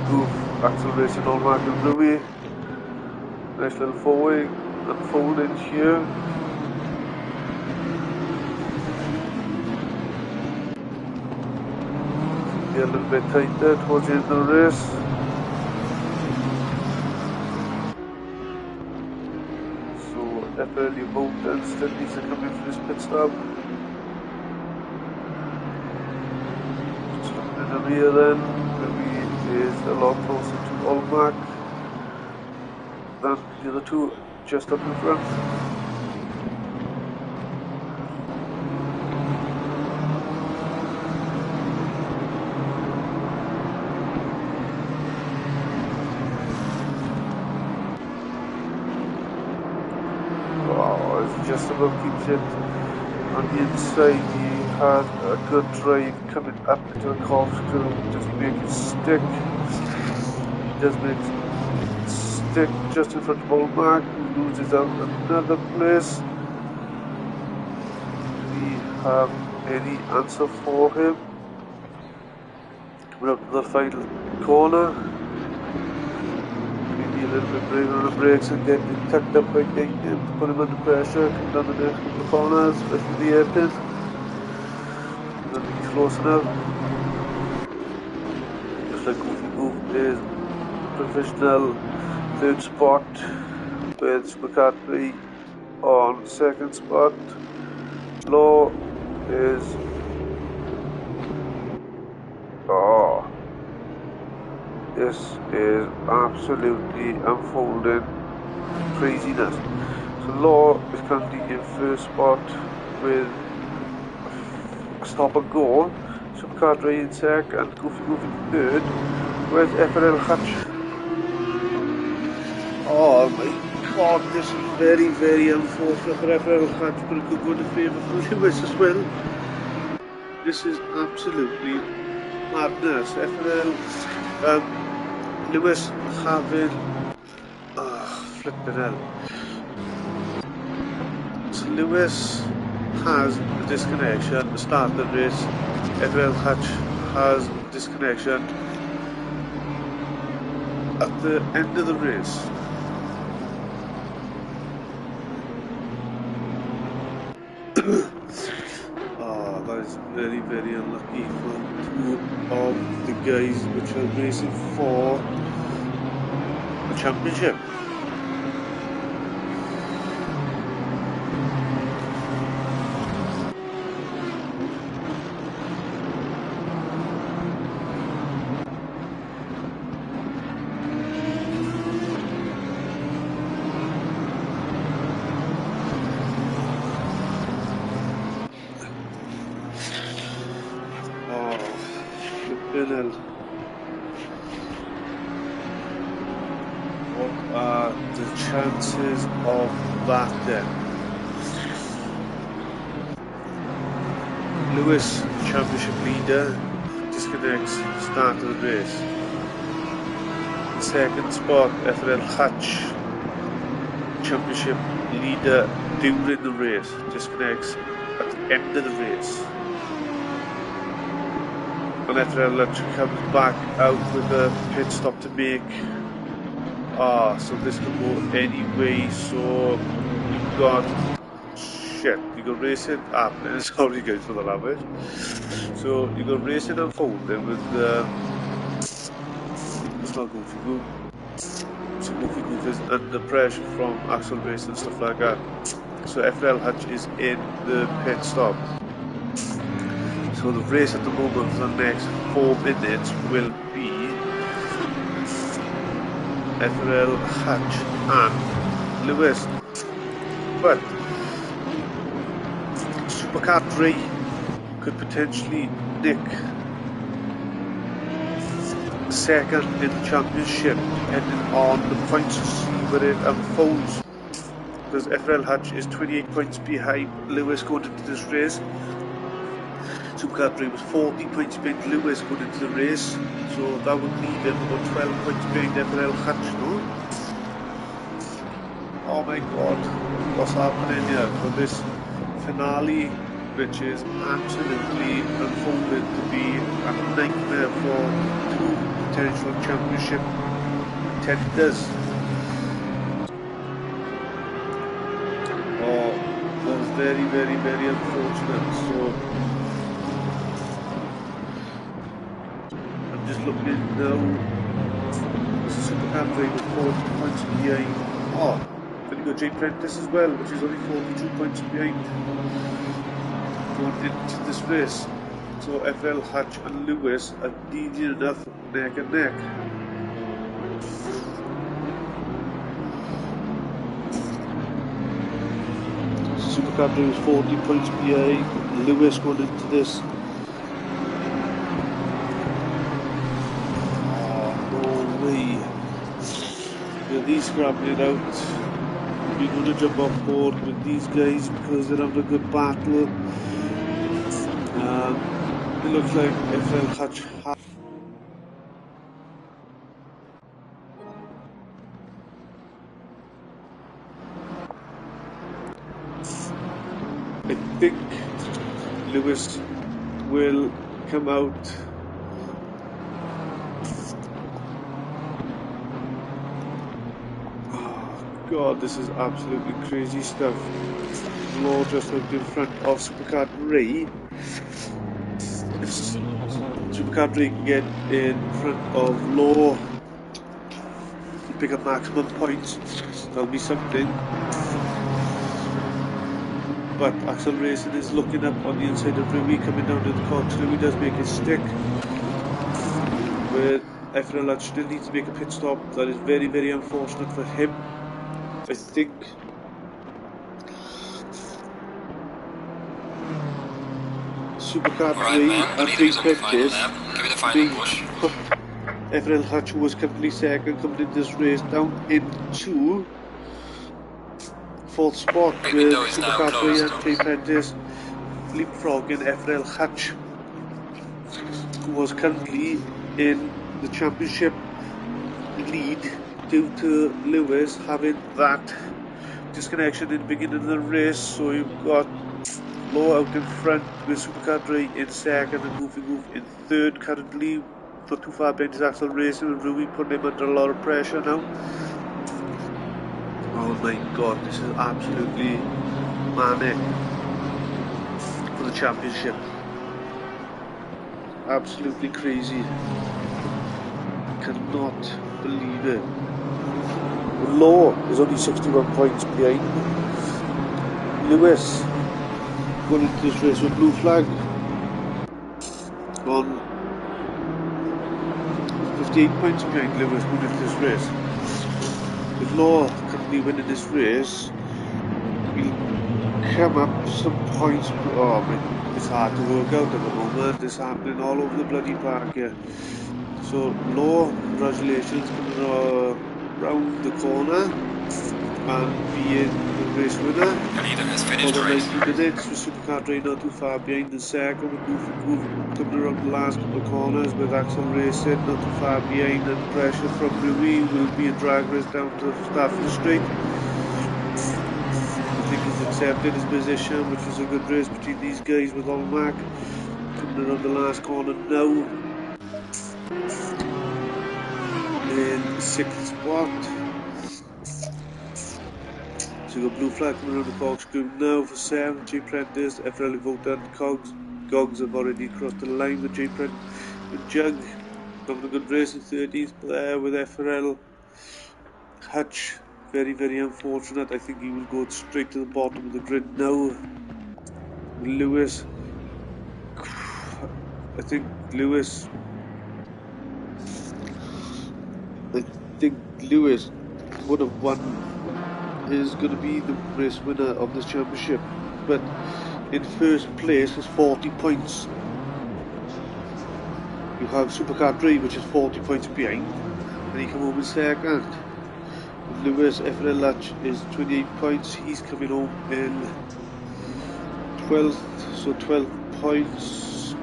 Goof, Axel Racing, Allmark and Rui. Nice little four-way unfolding here. Get a little bit tighter towards the end of the race. So FRL Bolton still needs to come in for this pit stop. Just looking in the rear then, Rui is a lot closer to Allmark than the other two just up in front. As he just about keeps it on the inside, he has a good drive coming up into the corkscrew. Does he make it stick? He does make it stick just in front of Allmark, who loses out another place. Do we have any answer for him? Coming up to the final corner. Maybe a little bit braver on the brakes and get him tucked up by getting him to put him under pressure. Come down the next couple of corners, especially the airpin. Don't think he's close enough. Just like Goofy Goof is provisional third spot with Supercar on second spot. Law is this is absolutely unfolding craziness. So Law is currently in first spot with a stop and go. Supercar Ray in second and Goofy third. Where's FRL Hutch? Oh my god, this is very, very unfortunate for FRL Hutch, but it could go in favour for Lewis as well. This is absolutely madness. FRL, Lewis having, flipping hell. So Lewis has a disconnection at the start of the race. FRL Hutch has a disconnection at the end of the race. That is very, very unlucky for two of the guys which are racing for the championship. What are the chances of that then? Lewis, championship leader, disconnects start of the race. In second spot, FRL Hutch, championship leader during the race, disconnects at the end of the race. And FRL Hutch comes back out with a pit stop to make. So this could go any way. So you've got you got racing happening. Sorry guys for the language. So you got racing unfolding with it's not Goofy Goof. So Goofy Goof is under pressure from axle racing and stuff like that. So FRL Hutch is in the pit stop. So the race at the moment for the next 4 minutes will be FRL Hutch and Lewis, but Supercar 3 could potentially nick second in the championship depending on the points to see where it unfolds, because FRL Hutch is 28 points behind Lewis going into this race. Supercar 3 was 14 points behind Lewis going into the race, so that would leave him about 12 points behind FRL Hutch, no? Oh my god, what's happening here for this finale, which is absolutely unfolded to be a nightmare for two potential championship contenders. Oh, that was very, very, very unfortunate. So I'm just looking now. This is Supercar 3 with 40 points behind. Oh, then you got Jay Prentice as well, which is only 42 points behind going into this race. So FRL Hutch and Lewis are nearly enough neck and neck. Supercar 3 was 40 points behind Lewis going into this. Oh, no way. Yeah, these scrapping it out. We're going to jump off board with these guys because they're having a good battle. It looks like FRL Hutch has I think Lewis will come out God, this is absolutely crazy stuff. Law just out in front of Supercar Ray. If Supercar Ray can get in front of Law and pick up maximum points, that'll be something. But Axel Racing is looking up on the inside of Ray, coming down to the corner. He does make his stick with FRL ACC still needs to make a pit stop. That is very, very unfortunate for him. I think Supercar 3 and J-Prentice put FRL ACC, who was currently second, coming into this race down into 4th spot with Supercar 3 and J-Prentice leapfrogging FRL ACC, who was currently in the championship lead due to Lewis having that disconnection in the beginning of the race. So you've got Law out in front with Supercar 3 in second and Goofy Goof in third currently. Not too far behind his Axel Racing and Rui putting him under a lot of pressure now. Oh my god, this is absolutely manic for the championship. Absolutely crazy. Cannot believe it. Law is only 61 points behind Lewis going into this race with blue flag on 58 points behind Lewis going into this race. With Law currently winning this race, he'll come up some points. Oh man, it's hard to work out at the moment. It's happening all over the bloody park here. So Law, congratulations, coming round the corner and being the race winner. The leader has finished for the race. 90 minutes with Supercar 3 not too far behind the second, with Goofy Goof coming around the last couple of corners with Axel Racing not too far behind, and pressure from Louis will be a drag race down to Stafford Street. I think he's accepted his position, which was a good race between these guys with Olmac coming around the last corner now in 6th spot. So you've got blue flag coming around the corkscrew now for 7, J-Prentice, FRL Vodka and Gogs have already crossed the line with J-Prentice, with Jug having a good race in 13th there with FRL Hutch. Very, very unfortunate. I think he will go straight to the bottom of the grid now. Lewis, I think Lewis would have won, is going to be the race winner of this championship, but in first place is 40 points. You have Supercar 3, which is 40 points behind, and he come home in second. Lewis FRL ACC is 28 points, he's coming home in 12th, so 12 points.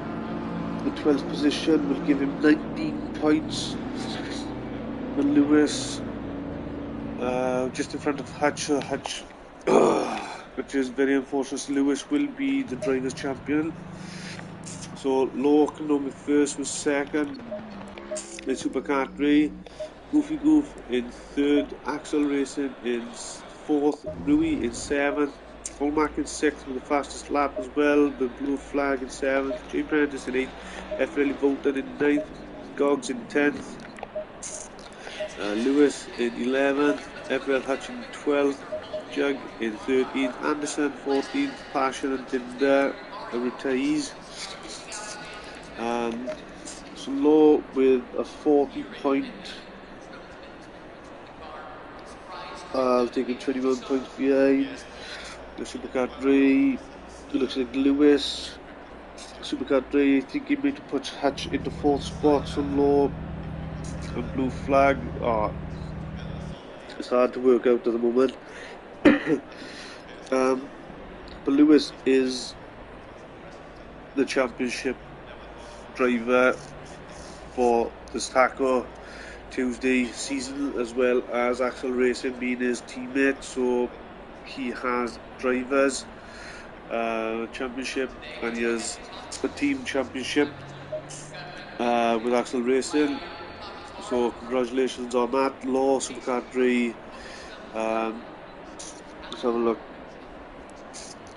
The 12th position will give him 19 points. And Lewis just in front of Hutch, which is very unfortunate. Lewis will be the drivers' champion. So Law coming home in first with second in Supercar 3, Goofy Goof in third, Axel Racing in fourth, Rui in seventh, Olmac in sixth with the fastest lap as well, the blue flag in seventh, J-Prentice in eighth, FRL Voten in ninth, Gogs in 10th, Lewis in 11th, FRL Hutch in 12th, Jug in 13th, Anderson 14th, Passion and Tinder retirees, and so Law with a 40 point, taking 21 points behind. The Supercar 3, it looks like Lewis. Supercar 3, I think he made to put Hutch into 4th spot, so Law and blue flag. It's hard to work out at the moment. But Lewis is the championship driver for the Assetto Tuesday season, as well as Axel Racing being his teammate, so he has drivers championship and he has a team championship with Axel Racing, so congratulations on that. Law, Supercar 3, let's have a look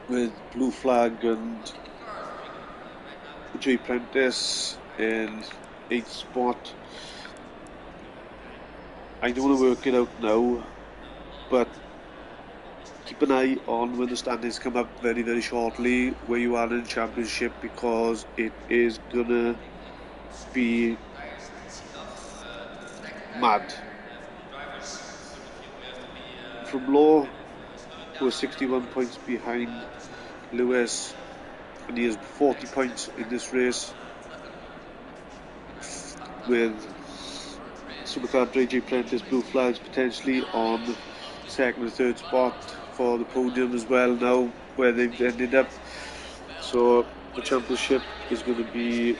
with blue flag and J-Prentice in 8th spot. I don't want to work it out now, but keep an eye on when the standings come up very, very shortly where you are in the championship, because it is gonna be mad. From low, we're 61 points behind Lewis, and he has 40 points in this race, with Supercar JJ Prentice Blue Flags potentially on second and third spot for the podium as well now, where they've ended up. So the championship is going to be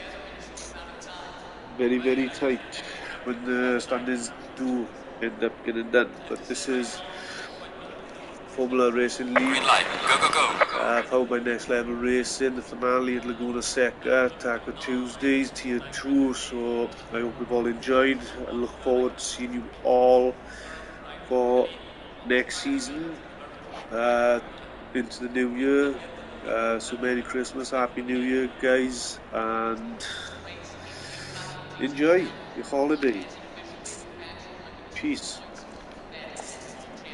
very, very tight when the standings do end up getting done. But this is Formula Racing League, powered by Next Level Racing, the finale at Laguna Seca, Taco Tuesdays, Tier 2. So I hope you've all enjoyed. I look forward to seeing you all for next season, into the new year. So Merry Christmas, Happy New Year, guys, and enjoy your holiday. Peace.